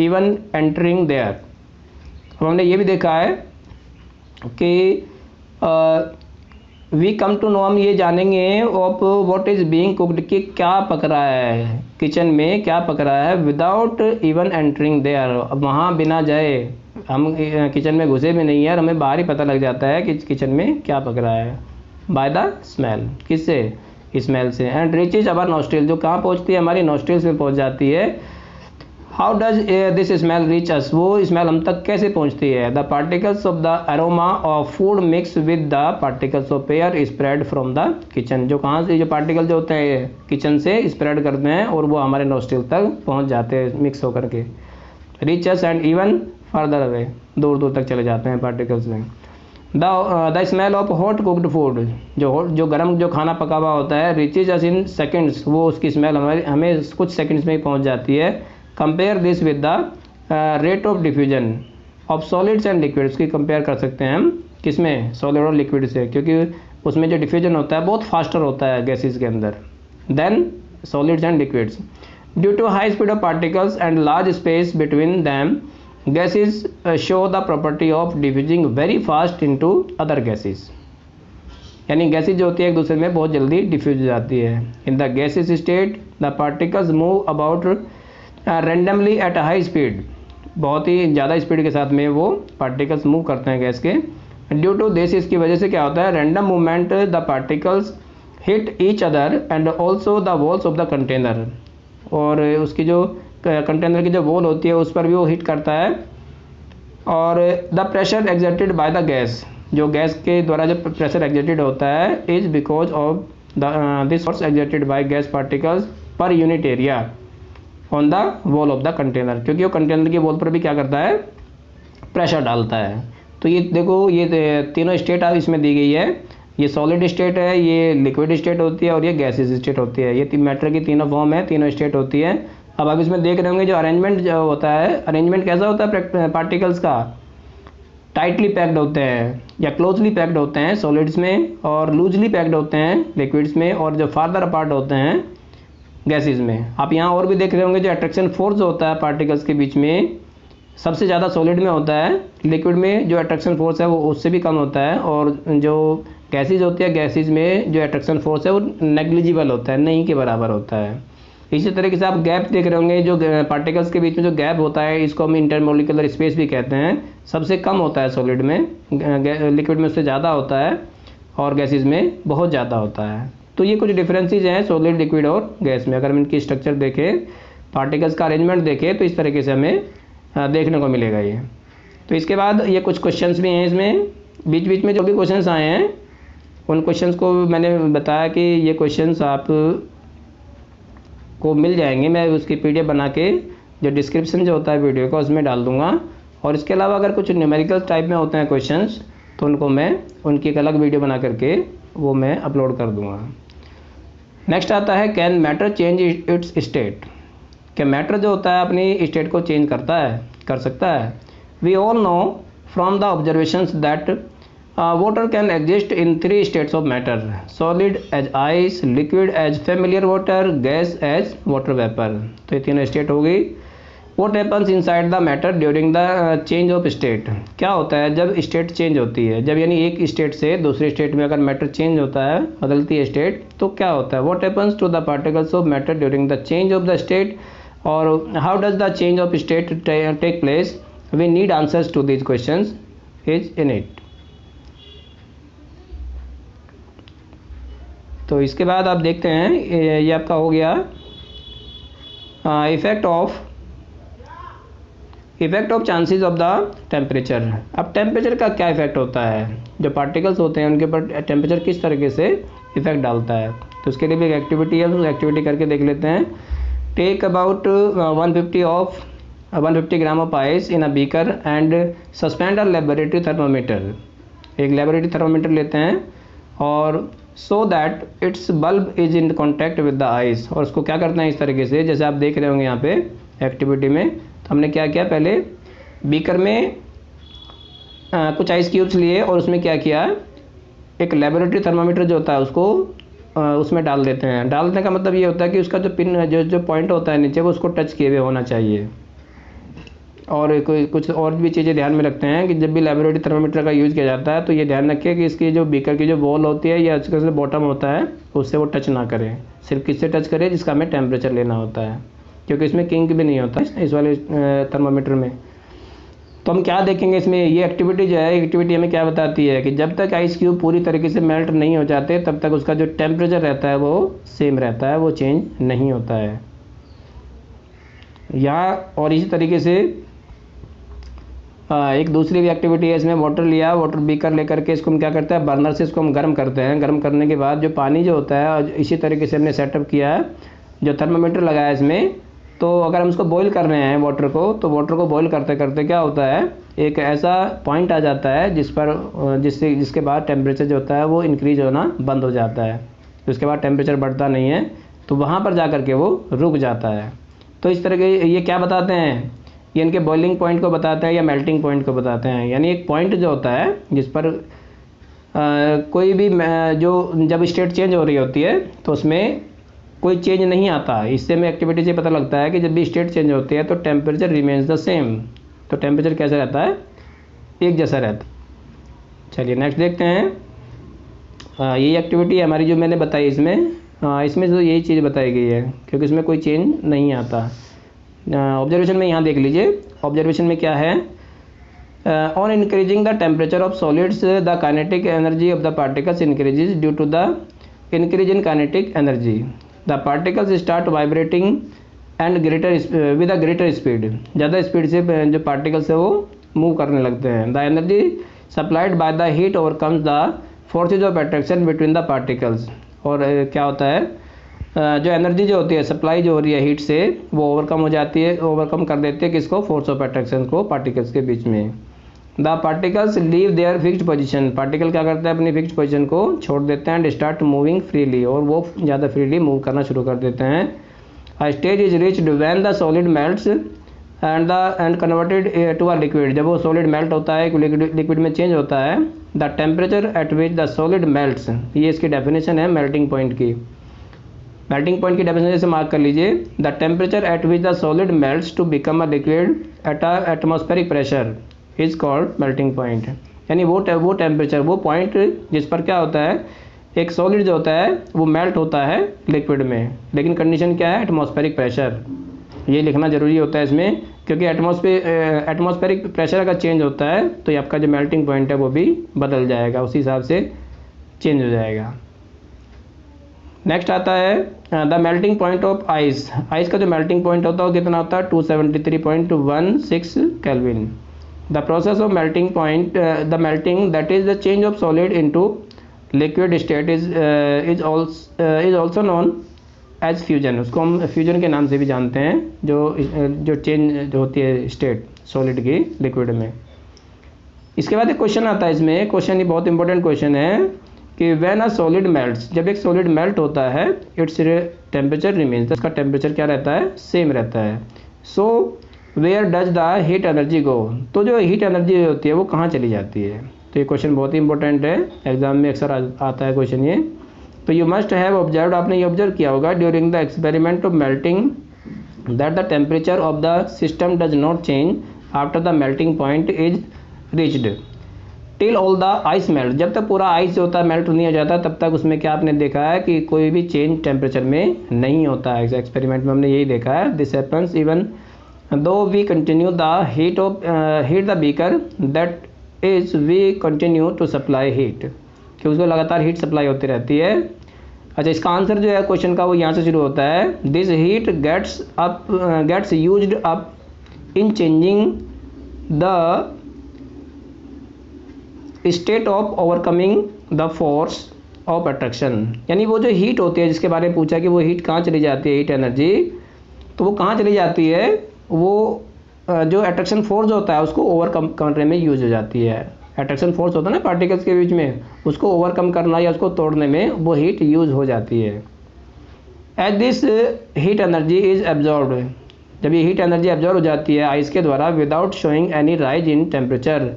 even entering there. अब हमने ये भी देखा है कि वी कम टू नो, हम ये जानेंगे of what is being cooked, कि क्या पक रहा है किचन में, क्या पक रहा है, विदाउट इवन एंटरिंग देयर, अब वहाँ बिना जाए, हम किचन में घुसे भी नहीं है और हमें बाहर ही पता लग जाता है कि किचन में क्या पक रहा है, बाय द स्मेल, किससे, स्मेल से। एंड रीचेज अवर नोस्ट्रिल, जो कहाँ पहुँचती है, हमारी नोस्ट्रिल्स में पहुँच जाती है। How does this smell reach अस, वो स्मेल हम तक कैसे पहुंचती है। The particles of the aroma of food mix with the particles of air spread from the kitchen, जो कहाँ से, जो पार्टिकल जो होते हैं किचन से स्प्रेड करते हैं और वो हमारे नोस्ट्रिल तक पहुंच जाते हैं मिक्स होकर के। Reach us and even further away, दूर दूर तक चले जाते हैं पार्टिकल्स में। The smell of hot cooked food, जो गर्म जो खाना पका हुआ होता है, रीचेज अस इन सेकेंड्स, वो उसकी स्मेल हमें कुछ सेकेंड्स में ही पहुँच जाती है। Compare this with the rate of diffusion of solids and liquids, की कंपेयर कर सकते हैं हम किसमें, सॉलिड और लिक्विड से, क्योंकि उसमें जो डिफ्यूजन होता है बहुत फास्टर होता है गैसेस के अंदर then solids and liquids. Due to high speed of particles and large space between them, gases show the property of diffusing very fast into other gases, यानी गैसेज जो होती है एक दूसरे में बहुत जल्दी डिफ्यूज हो जाती है। In the gases state the particles move about randomly at a high speed, बहुत ही ज़्यादा स्पीड के साथ में वो पार्टिकल्स मूव करते हैं गैस के। ड्यू टू दिस, इसकी वजह से क्या होता है, random movement the particles hit each other and also the walls of the container, और उसकी जो कंटेनर की जो वॉल होती है उस पर भी वो हिट करता है। और the pressure exerted by the gas, जो गैस के द्वारा जो प्रेशर एग्जर्टेड होता है is because of this force exerted by gas particles per unit area on the wall of the container, क्योंकि वो कंटेनर की वॉल पर भी क्या करता है, प्रेशर डालता है। तो ये देखो, ये तीनों स्टेट अब इसमें दी गई है, ये सॉलिड स्टेट है, ये लिक्विड स्टेट होती है और ये गैसेस स्टेट होती है। ये मैटर की तीनों फॉर्म है, तीनों स्टेट होती है। अब आप इसमें देख रहे होंगे जो अरेंजमेंट जो होता है, अरेंजमेंट कैसा होता है पार्टिकल्स का, टाइटली पैक्ड होते हैं या क्लोजली पैक्ड होते हैं सॉलिड्स में, और लूजली पैक्ड होते हैं लिक्विड्स में, और जो फार्दर अपार्ट होते हैं गैसेस में। आप यहाँ और भी देख रहे होंगे जो अट्रैक्शन फोर्स होता है पार्टिकल्स के बीच में, सबसे ज़्यादा सॉलिड में होता है, लिक्विड में जो अट्रैक्शन फोर्स है वो उससे भी कम होता है, और जो गैसेज होती है गैसेज में जो अट्रैक्शन फोर्स है वो नेग्लिजिबल होता है, नहीं के बराबर होता है। इसी तरीके से आप गैप देख रहे होंगे, जो पार्टिकल्स के बीच में जो गैप होता है इसको हम इंटरमोलिकुलर स्पेस भी कहते हैं, सबसे कम होता है सॉलिड में, लिक्विड में उससे ज़्यादा होता है और गैसेज में बहुत ज़्यादा होता है। तो ये कुछ डिफरेंसेस हैं सॉलिड, लिक्विड और गैस में। अगर हम इनकी स्ट्रक्चर देखें, पार्टिकल्स का अरेंजमेंट देखें, तो इस तरीके से हमें देखने को मिलेगा ये। तो इसके बाद ये कुछ क्वेश्चंस भी हैं इसमें, बीच बीच में जो भी क्वेश्चंस आए हैं उन क्वेश्चंस को मैंने बताया कि ये क्वेश्चंस आप को मिल जाएंगे, मैं उसकी PDF बना के जो डिस्क्रिप्शन जो होता है वीडियो का उसमें डाल दूँगा। और इसके अलावा अगर कुछ न्यूमेरिकल टाइप में होते हैं क्वेश्चंस तो उनको मैं उनकी एक अलग वीडियो बना करके वो मैं अपलोड कर दूँगा। नेक्स्ट आता है, can matter change it's state, क्या मैटर जो होता है अपनी स्टेट को चेंज करता है, कर सकता है। We all know from the observations that water can exist in 3 states of matter, solid as ice, liquid as familiar water, gas as water vapour. तो ये तीनों स्टेट हो गई। What happens inside the matter during the change of state, क्या होता है जब स्टेट चेंज होती है, जब यानी एक स्टेट से दूसरे स्टेट में अगर मैटर चेंज होता है, बदलती है स्टेट, तो क्या होता है। What happens to the particles of matter during the change of the state, और how does the change of state take place, we need answers to these questions is in it। तो इसके बाद आप देखते हैं ये आपका हो गया effect of chances of the temperature. अब टेम्परेचर का क्या इफेक्ट होता है, जो पार्टिकल्स होते हैं उनके ऊपर टेम्परेचर किस तरीके से इफेक्ट डालता है। तो उसके लिए भी एक एक्टिविटी है, उस एक्टिविटी करके देख लेते हैं। Take about 150 gram of ice in a beaker and suspend a laboratory thermometer. एक लेबोरेटरी थर्मोमीटर लेते हैं और so that its bulb is in contact with the ice, और उसको क्या करते हैं इस तरीके से, जैसे आप देख रहे होंगे यहाँ पे एक्टिविटी में। तो हमने क्या किया, पहले बीकर में कुछ आइस क्यूब्स लिए और उसमें क्या किया, एक लेबोरेटरी थर्मामीटर जो होता है उसको उसमें डाल देते हैं। डालने का मतलब ये होता है कि उसका जो पिन जो पॉइंट होता है नीचे वो उसको टच किए हुए होना चाहिए। और कोई कुछ और भी चीज़ें ध्यान में रखते हैं कि जब भी लेबोरेटरी थर्मामीटर का यूज़ किया जाता है तो ये ध्यान रखें कि इसकी जो बीकर की जो वॉल होती है या इसका जो बॉटम होता है उससे वो टच ना करें। सिर्फ किससे टच करें, जिसका हमें टेम्परेचर लेना होता है, क्योंकि इसमें किंक भी नहीं होता इस वाले थर्मामीटर में। तो हम क्या देखेंगे इसमें, ये एक्टिविटी जो है, एक्टिविटी हमें क्या बताती है कि जब तक आइस क्यूब पूरी तरीके से मेल्ट नहीं हो जाते तब तक उसका जो टेम्परेचर रहता है वो सेम रहता है, वो चेंज नहीं होता है यहाँ। और इसी तरीके से एक दूसरी भी एक्टिविटी है इसमें। वाटर लिया, वाटर बीकर लेकर के इसको हम क्या करते हैं, बर्नर से इसको हम गर्म करते हैं। गर्म करने के बाद जो पानी जो होता है, इसी तरीके से हमने सेटअप किया है, जो थर्मामीटर लगाया है इसमें। तो अगर हम इसको बॉईल कर रहे हैं वाटर को, तो वाटर को बॉईल करते करते क्या होता है, एक ऐसा पॉइंट आ जाता है जिसके बाद टेम्परेचर जो होता है वो इंक्रीज होना बंद हो जाता है। तो उसके बाद टेम्परेचर बढ़ता नहीं है, तो वहाँ पर जा कर के वो रुक जाता है। तो इस तरह के ये क्या बताते हैं, ये इनके बॉइलिंग पॉइंट को बताते हैं या मेल्टिंग पॉइंट को बताते हैं। यानी एक पॉइंट जो होता है जिस पर कोई भी जो जब स्टेट चेंज हो रही होती है तो उसमें कोई चेंज नहीं आता। इससे हमें एक्टिविटी से पता लगता है कि जब भी स्टेट चेंज होती है तो टेम्परेचर रिमेन्स द सेम। तो टेम्परेचर कैसा रहता है, एक जैसा रहता है। चलिए नेक्स्ट देखते हैं। ये एक्टिविटी हमारी जो मैंने बताई इसमें तो यही चीज़ बताई गई है, क्योंकि इसमें कोई चेंज नहीं आता। ऑब्जर्वेशन में यहाँ देख लीजिए, ऑब्जर्वेशन में क्या है, on increasing the temperature of solids the kinetic energy of the particles increases due to the increase in kinetic energy. The particles start vibrating and with a greater speed. ज़्यादा स्पीड से जो पार्टिकल्स है वो मूव करने लगते हैं। The energy supplied by the heat overcomes the forces of attraction between the particles. और क्या होता है, जो एनर्जी जो होती है सप्लाई जो हो रही है हीट से, वो ओवरकम हो जाती है, ओवरकम कर देते हैं किसको, फोर्स ऑफ अट्रैक्शन को पार्टिकल्स के बीच में। The particles leave their fixed position. Particle क्या करते हैं, अपनी फिक्स्ड पोजीशन को छोड़ देते हैं एंड स्टार्ट मूविंग फ्रीली, और वो ज़्यादा फ्रीली मूव करना शुरू कर देते हैं। A stage is reached when the solid melts and converted to a liquid. जब वो सॉलिड मेल्ट होता है, लिक्विड में चेंज होता है। The temperature at which the solid melts, ये इसकी डेफिनेशन है मेल्टिंग पॉइंट की। मेल्टिंग पॉइंट की डेफिनेशन से मार्क कर लीजिए, the temperature at which the solid melts to become a liquid at a atmospheric pressure is called melting point. यानी वो टेम्परेचर, वो पॉइंट जिस पर क्या होता है, एक सॉलिड जो होता है वो मेल्ट होता है लिक्विड में, लेकिन कंडीशन क्या है, एटमॉस्फेरिक प्रेशर। ये लिखना जरूरी होता है इसमें, क्योंकि एटमॉस्फेरिक प्रेशर अगर चेंज होता है तो आपका जो मेल्टिंग पॉइंट है वो भी बदल जाएगा, उसी हिसाब से चेंज हो जाएगा। नेक्स्ट आता है the melting point of ice. Ice का जो मेल्टिंग पॉइंट होता है वो कितना होता है, 273.16 kelvin. The process of melting point, the melting that is the change of solid into liquid state is also known as fusion. उसको हम फ्यूजन के नाम से भी जानते हैं, जो चेंज होती है स्टेट सॉलिड की लिक्विड में। इसके बाद एक क्वेश्चन आता है इसमें, क्वेश्चन ये बहुत इंपॉर्टेंट क्वेश्चन है कि व्हेन अ सॉलिड मेल्ट्स, जब एक सॉलिड मेल्ट होता है, इट्स टेम्परेचर रिमेन्स, इसका टेम्परेचर क्या रहता है, सेम रहता है। So where does the heat energy go, तो जो हीट एनर्जी होती है वो कहाँ चली जाती है। तो ये क्वेश्चन बहुत ही इंपॉर्टेंट है, एग्जाम में अक्सर आता है क्वेश्चन ये। तो यू मस्ट हैव ऑब्जर्व, आपने ये ऑब्जर्व किया होगा, during the experiment of melting that the temperature of the system does not change after the melting point is reached till all the ice melt. जब तक पूरा आइस जो होता है मेल्ट नहीं हो जाता तब तक उसमें क्या आपने देखा है कि कोई भी चेंज टेम्परेचर में नहीं होता है। एक्सपेरिमेंट में हमने यही देखा है। This happens even though we continue the heat the beaker, that is we continue to supply heat, कि उसको लगातार हीट सप्लाई होती रहती है। अच्छा, इसका आंसर जो है क्वेश्चन का वो यहाँ से शुरू होता है, this heat gets used up in changing the state of overcoming the force of attraction. यानी वो जो हीट होती है जिसके बारे में पूछा कि वो हीट कहाँ चली जाती है, हीट एनर्जी, तो वो कहाँ चली जाती है, वो जो अट्रैक्शन फोर्स होता है उसको ओवरकम करने में यूज हो जाती है। अट्रैक्शन फोर्स होता है ना पार्टिकल्स के बीच में, उसको ओवरकम करना या उसको तोड़ने में वो हीट यूज हो जाती है। As this heat energy is absorbed, जब ये हीट एनर्जी एब्जॉर्ब हो जाती है आइस के द्वारा, without showing any rise in temperature,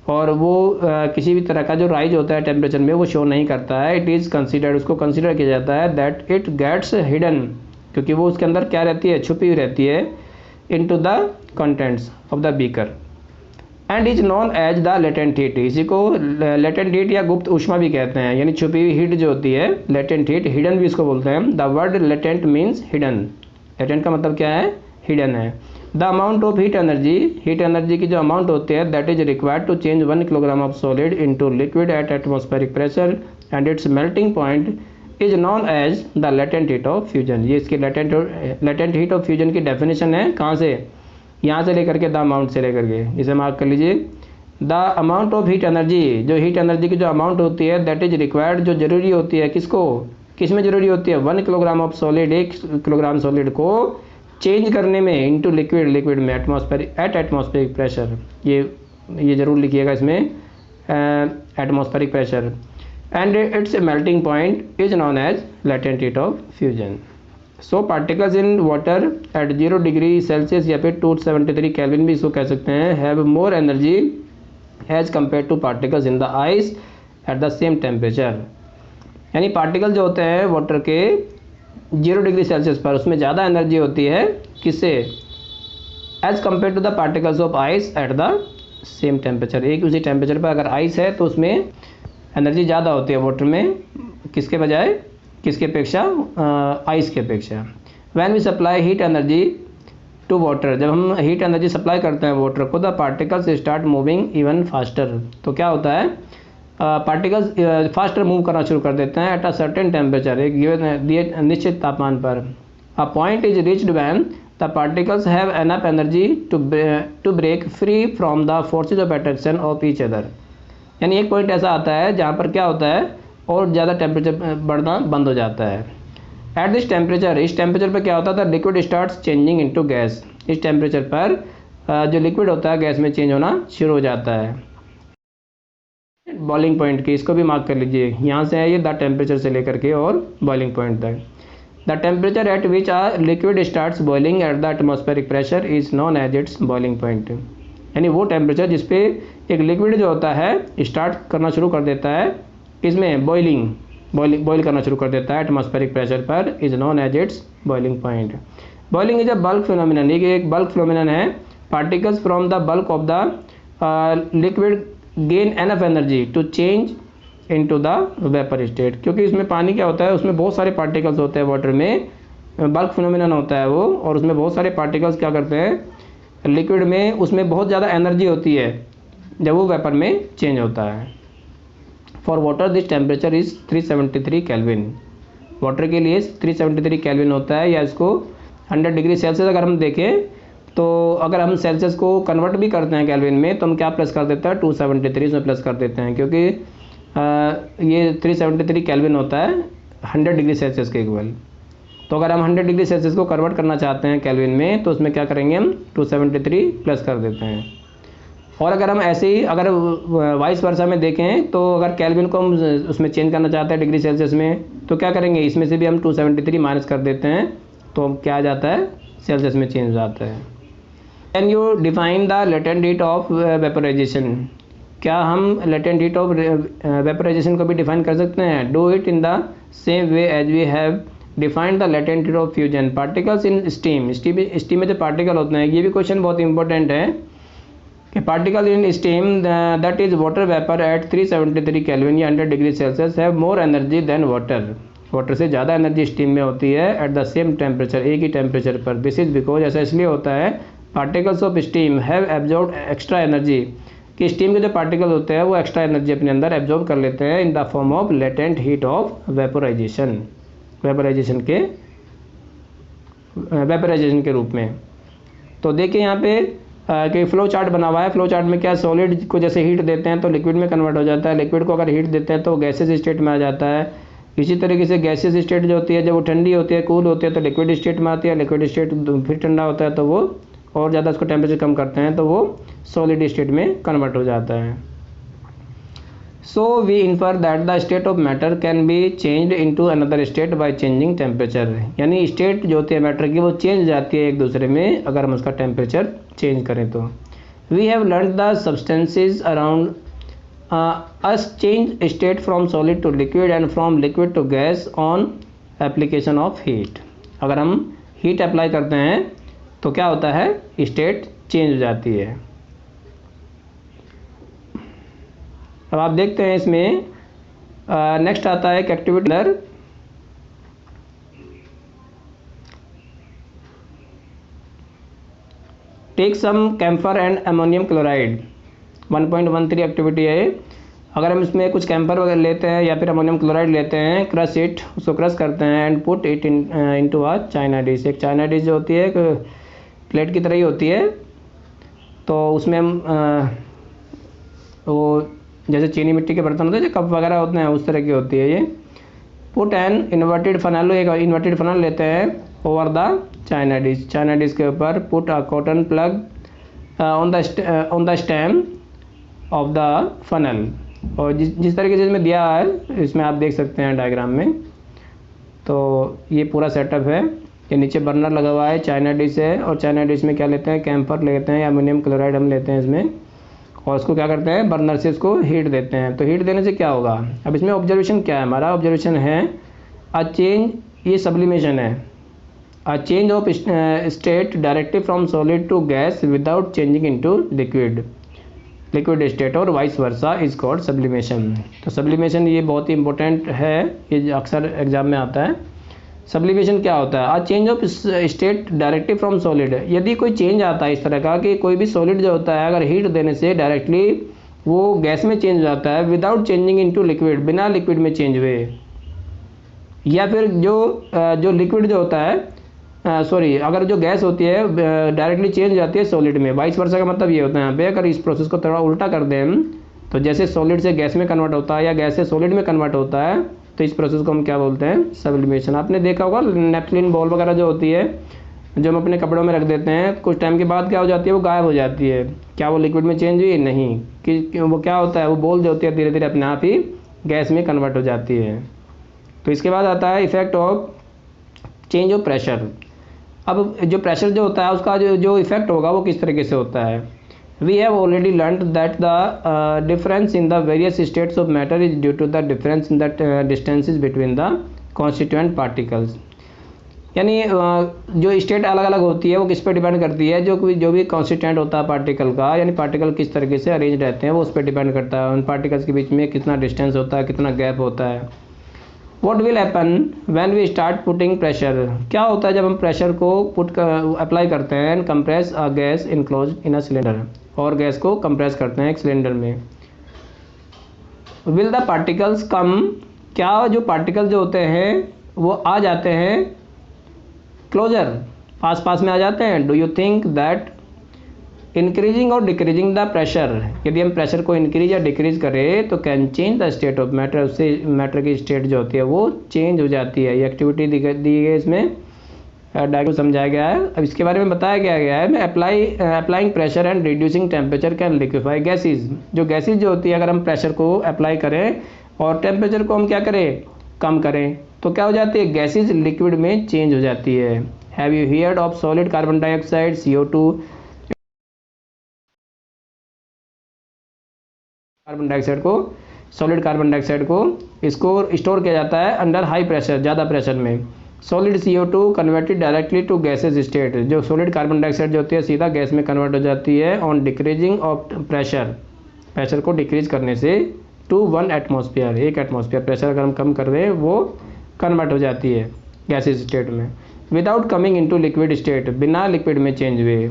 और वो किसी भी तरह का जो राइज होता है टेम्परेचर में वो शो नहीं करता है। इट इज़ कंसिडर्ड, उसको कंसिडर किया जाता है दैट इट गेट्स हिडन, क्योंकि वो उसके अंदर क्या रहती है, छुपी हुई रहती है, into the contents of the beaker and is known as the latent heat। इसी को latent heat या गुप्त ऊष्मा भी कहते हैं, यानी छुपी हुई हीट जो होती है latent heat, hidden भी इसको बोलते हैं। the word latent means hidden, latent का मतलब क्या है, hidden है। the amount of heat energy की जो amount होती है that is required to change 1 kilogram of solid into liquid at atmospheric pressure and its melting point is known as the latent heat of fusion। ये इसकी latent heat of fusion की definition है, कहाँ से, यहाँ से लेकर के द अमाउंट से लेकर के, इसे मार्क कर लीजिए। The amount of heat energy, जो हीट एनर्जी की जो अमाउंट होती है दैट इज रिक्वायर्ड, जो जरूरी होती है, किसको, किस में जरूरी होती है, 1 kilogram of solid, 1 kilogram solid को चेंज करने में इनटू लिक्विड, लिक्विड में एटमॉस्फेरिक प्रेशर, ये जरूर लिखिएगा इसमें, atmospheric pressure and its melting point is known as latent heat of fusion. So particles in water at 0 degree Celsius या फिर 273 केल्विन भी इसको कह सकते हैं, have more energy as compare to particles in the ice at the same temperature. यानी पार्टिकल जो होते हैं वाटर के 0 डिग्री सेल्सियस पर, उसमें ज़्यादा एनर्जी होती है, किससे, as compare to the particles of ice at the same temperature. एक उसी टेम्परेचर पर अगर आइस है तो उसमें एनर्जी ज़्यादा होती है वाटर में, किसके बजाय, किसके अपेक्षा, आइस के अपेक्षा। When we supply heat energy to water, जब हम हीट एनर्जी सप्लाई करते हैं वाटर को, the particles start moving even faster. तो क्या होता है, पार्टिकल्स फास्टर मूव करना शुरू कर देते हैं एट अ सर्टेन टेम्परेचर, एक दिए निश्चित तापमान पर। A point is reached when the particles have enough energy to break free from the forces of attraction of each other. यानी एक पॉइंट ऐसा आता है जहाँ पर क्या होता है, और ज़्यादा टेम्परेचर बढ़ना बंद हो जाता है। एट दिस टेम्परेचर, इस टेम्परेचर पर क्या होता था, liquid starts changing into gas. इस टेम्परेचर पर जो लिक्विड होता है गैस में चेंज होना शुरू हो जाता है। बॉइलिंग पॉइंट की, इसको भी मार्क कर लीजिए, यहाँ से है ये द टेम्परेचर से लेकर के और बॉइलिंग पॉइंट तक। The temperature at which a liquid starts boiling at the atmospheric pressure is known as its boiling point. यानी वो टेम्परेचर जिसपे एक लिक्विड जो होता है स्टार्ट करना शुरू कर देता है, इसमें बॉइल करना शुरू कर देता है एटमॉस्फेरिक प्रेशर पर, is known as its boiling point. Boiling is a bulk phenomenon, ये एक बल्क फिनोमिनन है। Particles from the bulk of the liquid gain enough energy to change into the vapour state. क्योंकि इसमें पानी क्या होता है, उसमें बहुत सारे पार्टिकल्स होते हैं वाटर में, बल्क फिनोमिनन होता है वो, और उसमें बहुत सारे पार्टिकल्स क्या करते हैं लिक्विड में, उसमें बहुत ज़्यादा एनर्जी होती है जब वो वेपर में चेंज होता है। For water this temperature is 373 kelvin. Water के लिए 373 केल्विन होता है, या इसको 100 डिग्री सेल्सियस अगर हम देखें तो अगर हम सेल्सियस को कन्वर्ट भी करते हैं केल्विन में तो हम क्या प्लस कर देते हैं, 273 इसमें प्लस कर देते हैं, क्योंकि ये 373 केल्विन होता है 100 डिग्री सेल्सियस के इक्वल। तो अगर हम 100 डिग्री सेल्सियस को कन्वर्ट करना चाहते हैं केल्विन में तो उसमें क्या करेंगे, हम 273 प्लस कर देते हैं। और अगर हम ऐसे ही अगर वाइस वर्सा में देखें तो अगर केल्विन को हम उसमें चेंज करना चाहते हैं डिग्री सेल्सियस में तो क्या करेंगे, इसमें से भी हम 273 माइनस कर देते हैं तो क्या आ जाता है, सेल्सियस में चेंज हो जाता है। Can you define the latent heat of vaporisation. क्या हम लेटेंट हीट ऑफ वेपराइजेशन को भी डिफाइन कर सकते हैं। Do it in the same way as we have defined the latent heat of fusion. Particles in steam, steam में जो पार्टिकल होते हैं, ये भी क्वेश्चन बहुत इंपॉर्टेंट है कि particle in steam that is water vapour at 373 kelvin या 100 degree Celsius have more energy than water. Water से ज़्यादा एनर्जी स्टीम में होती है एट द सेम टेम्परेचर, एक ही टेम्परेचर पर। दिस इज बिकॉज, ऐसा इसलिए होता है, particles of steam have absorb extra energy, कि स्टीम के जो पार्टिकल होते हैं वो एक्स्ट्रा एनर्जी अपने अंदर एब्जॉर्ब कर लेते हैं in the form of latent heat of vaporisation, vaporisation के रूप में। तो देखिए यहाँ पे कि फ्लो चार्ट बना हुआ है। फ्लो चार्ट में क्या, सॉलिड को जैसे हीट देते हैं तो लिक्विड में कन्वर्ट हो जाता है, लिक्विड को अगर हीट देते हैं तो गैसेस स्टेट में आ जाता है। इसी तरीके से गैसेस स्टेट जो होती है जब वो ठंडी होती है, कूल होती है तो लिक्विड स्टेट में आती है, लिक्विड स्टेट फिर ठंडा होता है तो वो और ज़्यादा उसको टेम्परेचर कम करते हैं तो वो सॉलिड स्टेट में कन्वर्ट हो जाता है। So we infer that the state of matter can be changed into another state by changing temperature. यानी स्टेट जो होती है मैटर की वो चेंज जाती है एक दूसरे में अगर हम उसका टेम्परेचर चेंज करें तो। We have learn the substances around us change state from solid to liquid and from liquid to gas on application of heat. अगर हम हीट अप्लाई करते हैं तो क्या होता है, स्टेट चेंज हो जाती है। अब आप देखते हैं इसमें नेक्स्ट आता है activity colour. Take some camphor and ammonium chloride, 1.13 activity है। अगर हम इसमें कुछ कैम्फर वगैरह लेते हैं या फिर अमोनियम क्लोराइड लेते हैं, क्रश इट, उसको क्रश करते हैं, and put it into a China dish. एक चाइना डिश जो होती है एक प्लेट की तरह ही होती है, तो उसमें हम वो जैसे चीनी मिट्टी के बर्तन होते हैं, जो कप वगैरह होते हैं, उस तरह की होती है ये। पुट एन इन्वर्टेड फनल, एक इन्वर्टेड फनल लेते हैं over the China dish, China dish के ऊपर। Put a cotton plug on the stem of the funnel, और जिस तरीके से इसमें दिया है इसमें आप देख सकते हैं डायग्राम में। तो ये पूरा सेटअप है, ये नीचे बर्नर लगा हुआ है, चाइना डिश है, और चाइना डिश में क्या लेते हैं, कैम्फर लेते हैं या अमोनियम क्लोराइड हम लेते हैं इसमें, और उसको क्या करते हैं, बर्नर से इसको हीट देते हैं। तो हीट देने से क्या होगा, अब इसमें ऑब्जर्वेशन क्या है, हमारा ऑब्जर्वेशन है अ चेंज, ये सब्लिमेशन है, a change of state directly from solid to gas without changing into liquid state, और vice versa is called sublimation. तो सब्लिमेशन ये बहुत ही इंपॉर्टेंट है, ये अक्सर एग्जाम में आता है। सब्लिमेशन क्या होता है, a change of state directly from solid. यदि कोई चेंज आता है इस तरह का कि कोई भी सॉलिड जो होता है अगर हीट देने से डायरेक्टली वो गैस में चेंज हो जाता है विदाउट चेंजिंग इनटू लिक्विड, बिना लिक्विड में चेंज हुए, या फिर जो लिक्विड जो होता है अगर जो गैस होती है डायरेक्टली चेंज हो जाती है सॉलिड में। वाइस वर्सा का मतलब ये होता है यहाँ पे, अगर इस प्रोसेस को थोड़ा उल्टा कर दें हम, तो जैसे सॉलिड से गैस में कन्वर्ट होता है या गैस से सॉलिड में कन्वर्ट होता है, तो इस प्रोसेस को हम क्या बोलते हैं, सब्लिमेशन। आपने देखा होगा नेपथलीन बॉल वगैरह जो होती है, जो हम अपने कपड़ों में रख देते हैं, कुछ टाइम के बाद क्या हो जाती है, वो गायब हो जाती है। क्या वो लिक्विड में चेंज हुई, नहीं, कि वो क्या होता है, वो बॉल जो होती है धीरे धीरे अपने आप ही गैस में कन्वर्ट हो जाती है। तो इसके बाद आता है effect of change of pressure. अब जो प्रेशर जो होता है उसका जो इफेक्ट होगा वो किस तरीके से होता है। We have already learned that the difference in the various states of matter is due to the difference in the distances between the constituent particles। यानी जो स्टेट अलग अलग होती है वो किस पे डिपेंड करती है, जो भी कॉन्स्टिट्यूएंट होता है पार्टिकल का, यानी पार्टिकल किस तरीके से अरेंज रहते हैं वो उस पर डिपेंड करता है। उन पार्टिकल्स के बीच में कितना डिस्टेंस होता है, कितना गैप होता है। What will happen when we start putting pressure? क्या होता है जब हम प्रेशर को अप्लाई करते हैं, and compress a gas enclose in a cylinder, और गैस को कंप्रेस करते हैं एक सिलेंडर में। विल द पार्टिकल्स कम, क्या जो पार्टिकल जो होते हैं वो आ जाते हैं क्लोजर, पास पास में आ जाते हैं। Do you think that increasing और डिक्रीजिंग द प्रेशर, यदि हम प्रेशर को इंक्रीज या डिक्रीज करें तो can change the state of matter, उससे मैटर की स्टेट जो होती है वो चेंज हो जाती है। ये एक्टिविटी दी गई है, इसमें डायग्राम समझाया गया है। अब इसके बारे में बताया गया है, मैं applying pressure and reducing temperature can liquefy gases. जो गैसेज जो होती है अगर हम प्रेशर को अप्लाई करें और टेम्परेचर को हम क्या करें, कम करें, तो क्या हो जाती है, गैसेज लिक्विड में चेंज हो जाती है। Have you heard of solid carbon dioxide, CO2, carbon dioxide को, सॉलिड कार्बन डाइऑक्साइड को इसको स्टोर किया जाता है अंडर हाई प्रेशर, ज़्यादा प्रेशर में। Solid CO2 converted directly to gases state, जो सॉलिड कार्बन डाइऑक्साइड जो होती है सीधा गैस में कन्वर्ट हो जाती है ऑन डिक्रीजिंग ऑफ प्रेशर को डिक्रीज करने से टू 1 एटमॉस्फेयर, 1 एटमॉस्फेयर प्रेशर अगर हम कम कर दें वो कन्वर्ट हो जाती है गैसेज स्टेट में, without coming into liquid state, बिना लिक्विड में चेंज हुए।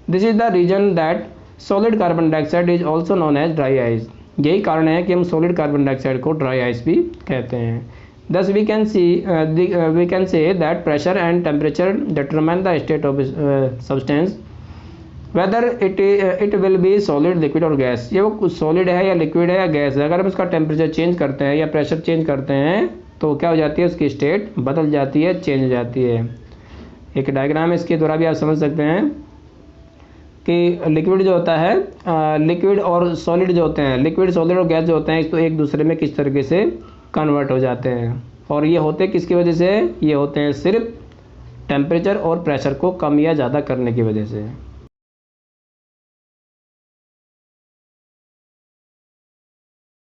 This is the reason that solid carbon dioxide is also known as dry ice. यही कारण है कि हम सॉलिड कार्बन डाइऑक्साइड को ड्राई आइस भी कहते हैं। Thus we can say that pressure and temperature determine the state of substance, whether it will be solid, liquid और gas। ये वो सॉलिड है या लिक्विड है या गैस है, अगर हम उसका टेम्परेचर चेंज करते हैं या प्रेशर चेंज करते हैं तो क्या हो जाती है, उसकी स्टेट बदल जाती है, चेंज हो जाती है। एक डायग्राम है, इसके द्वारा भी आप समझ सकते हैं कि लिक्विड जो होता है, लिक्विड और सॉलिड जो होते हैं, लिक्विड सॉलिड और गैस जो होते हैं तो एक दूसरे में किस तरीके से कन्वर्ट हो जाते हैं। और ये होते किसकी वजह से, ये होते हैं सिर्फ टेम्परेचर और प्रेशर को कम या ज़्यादा करने की वजह से।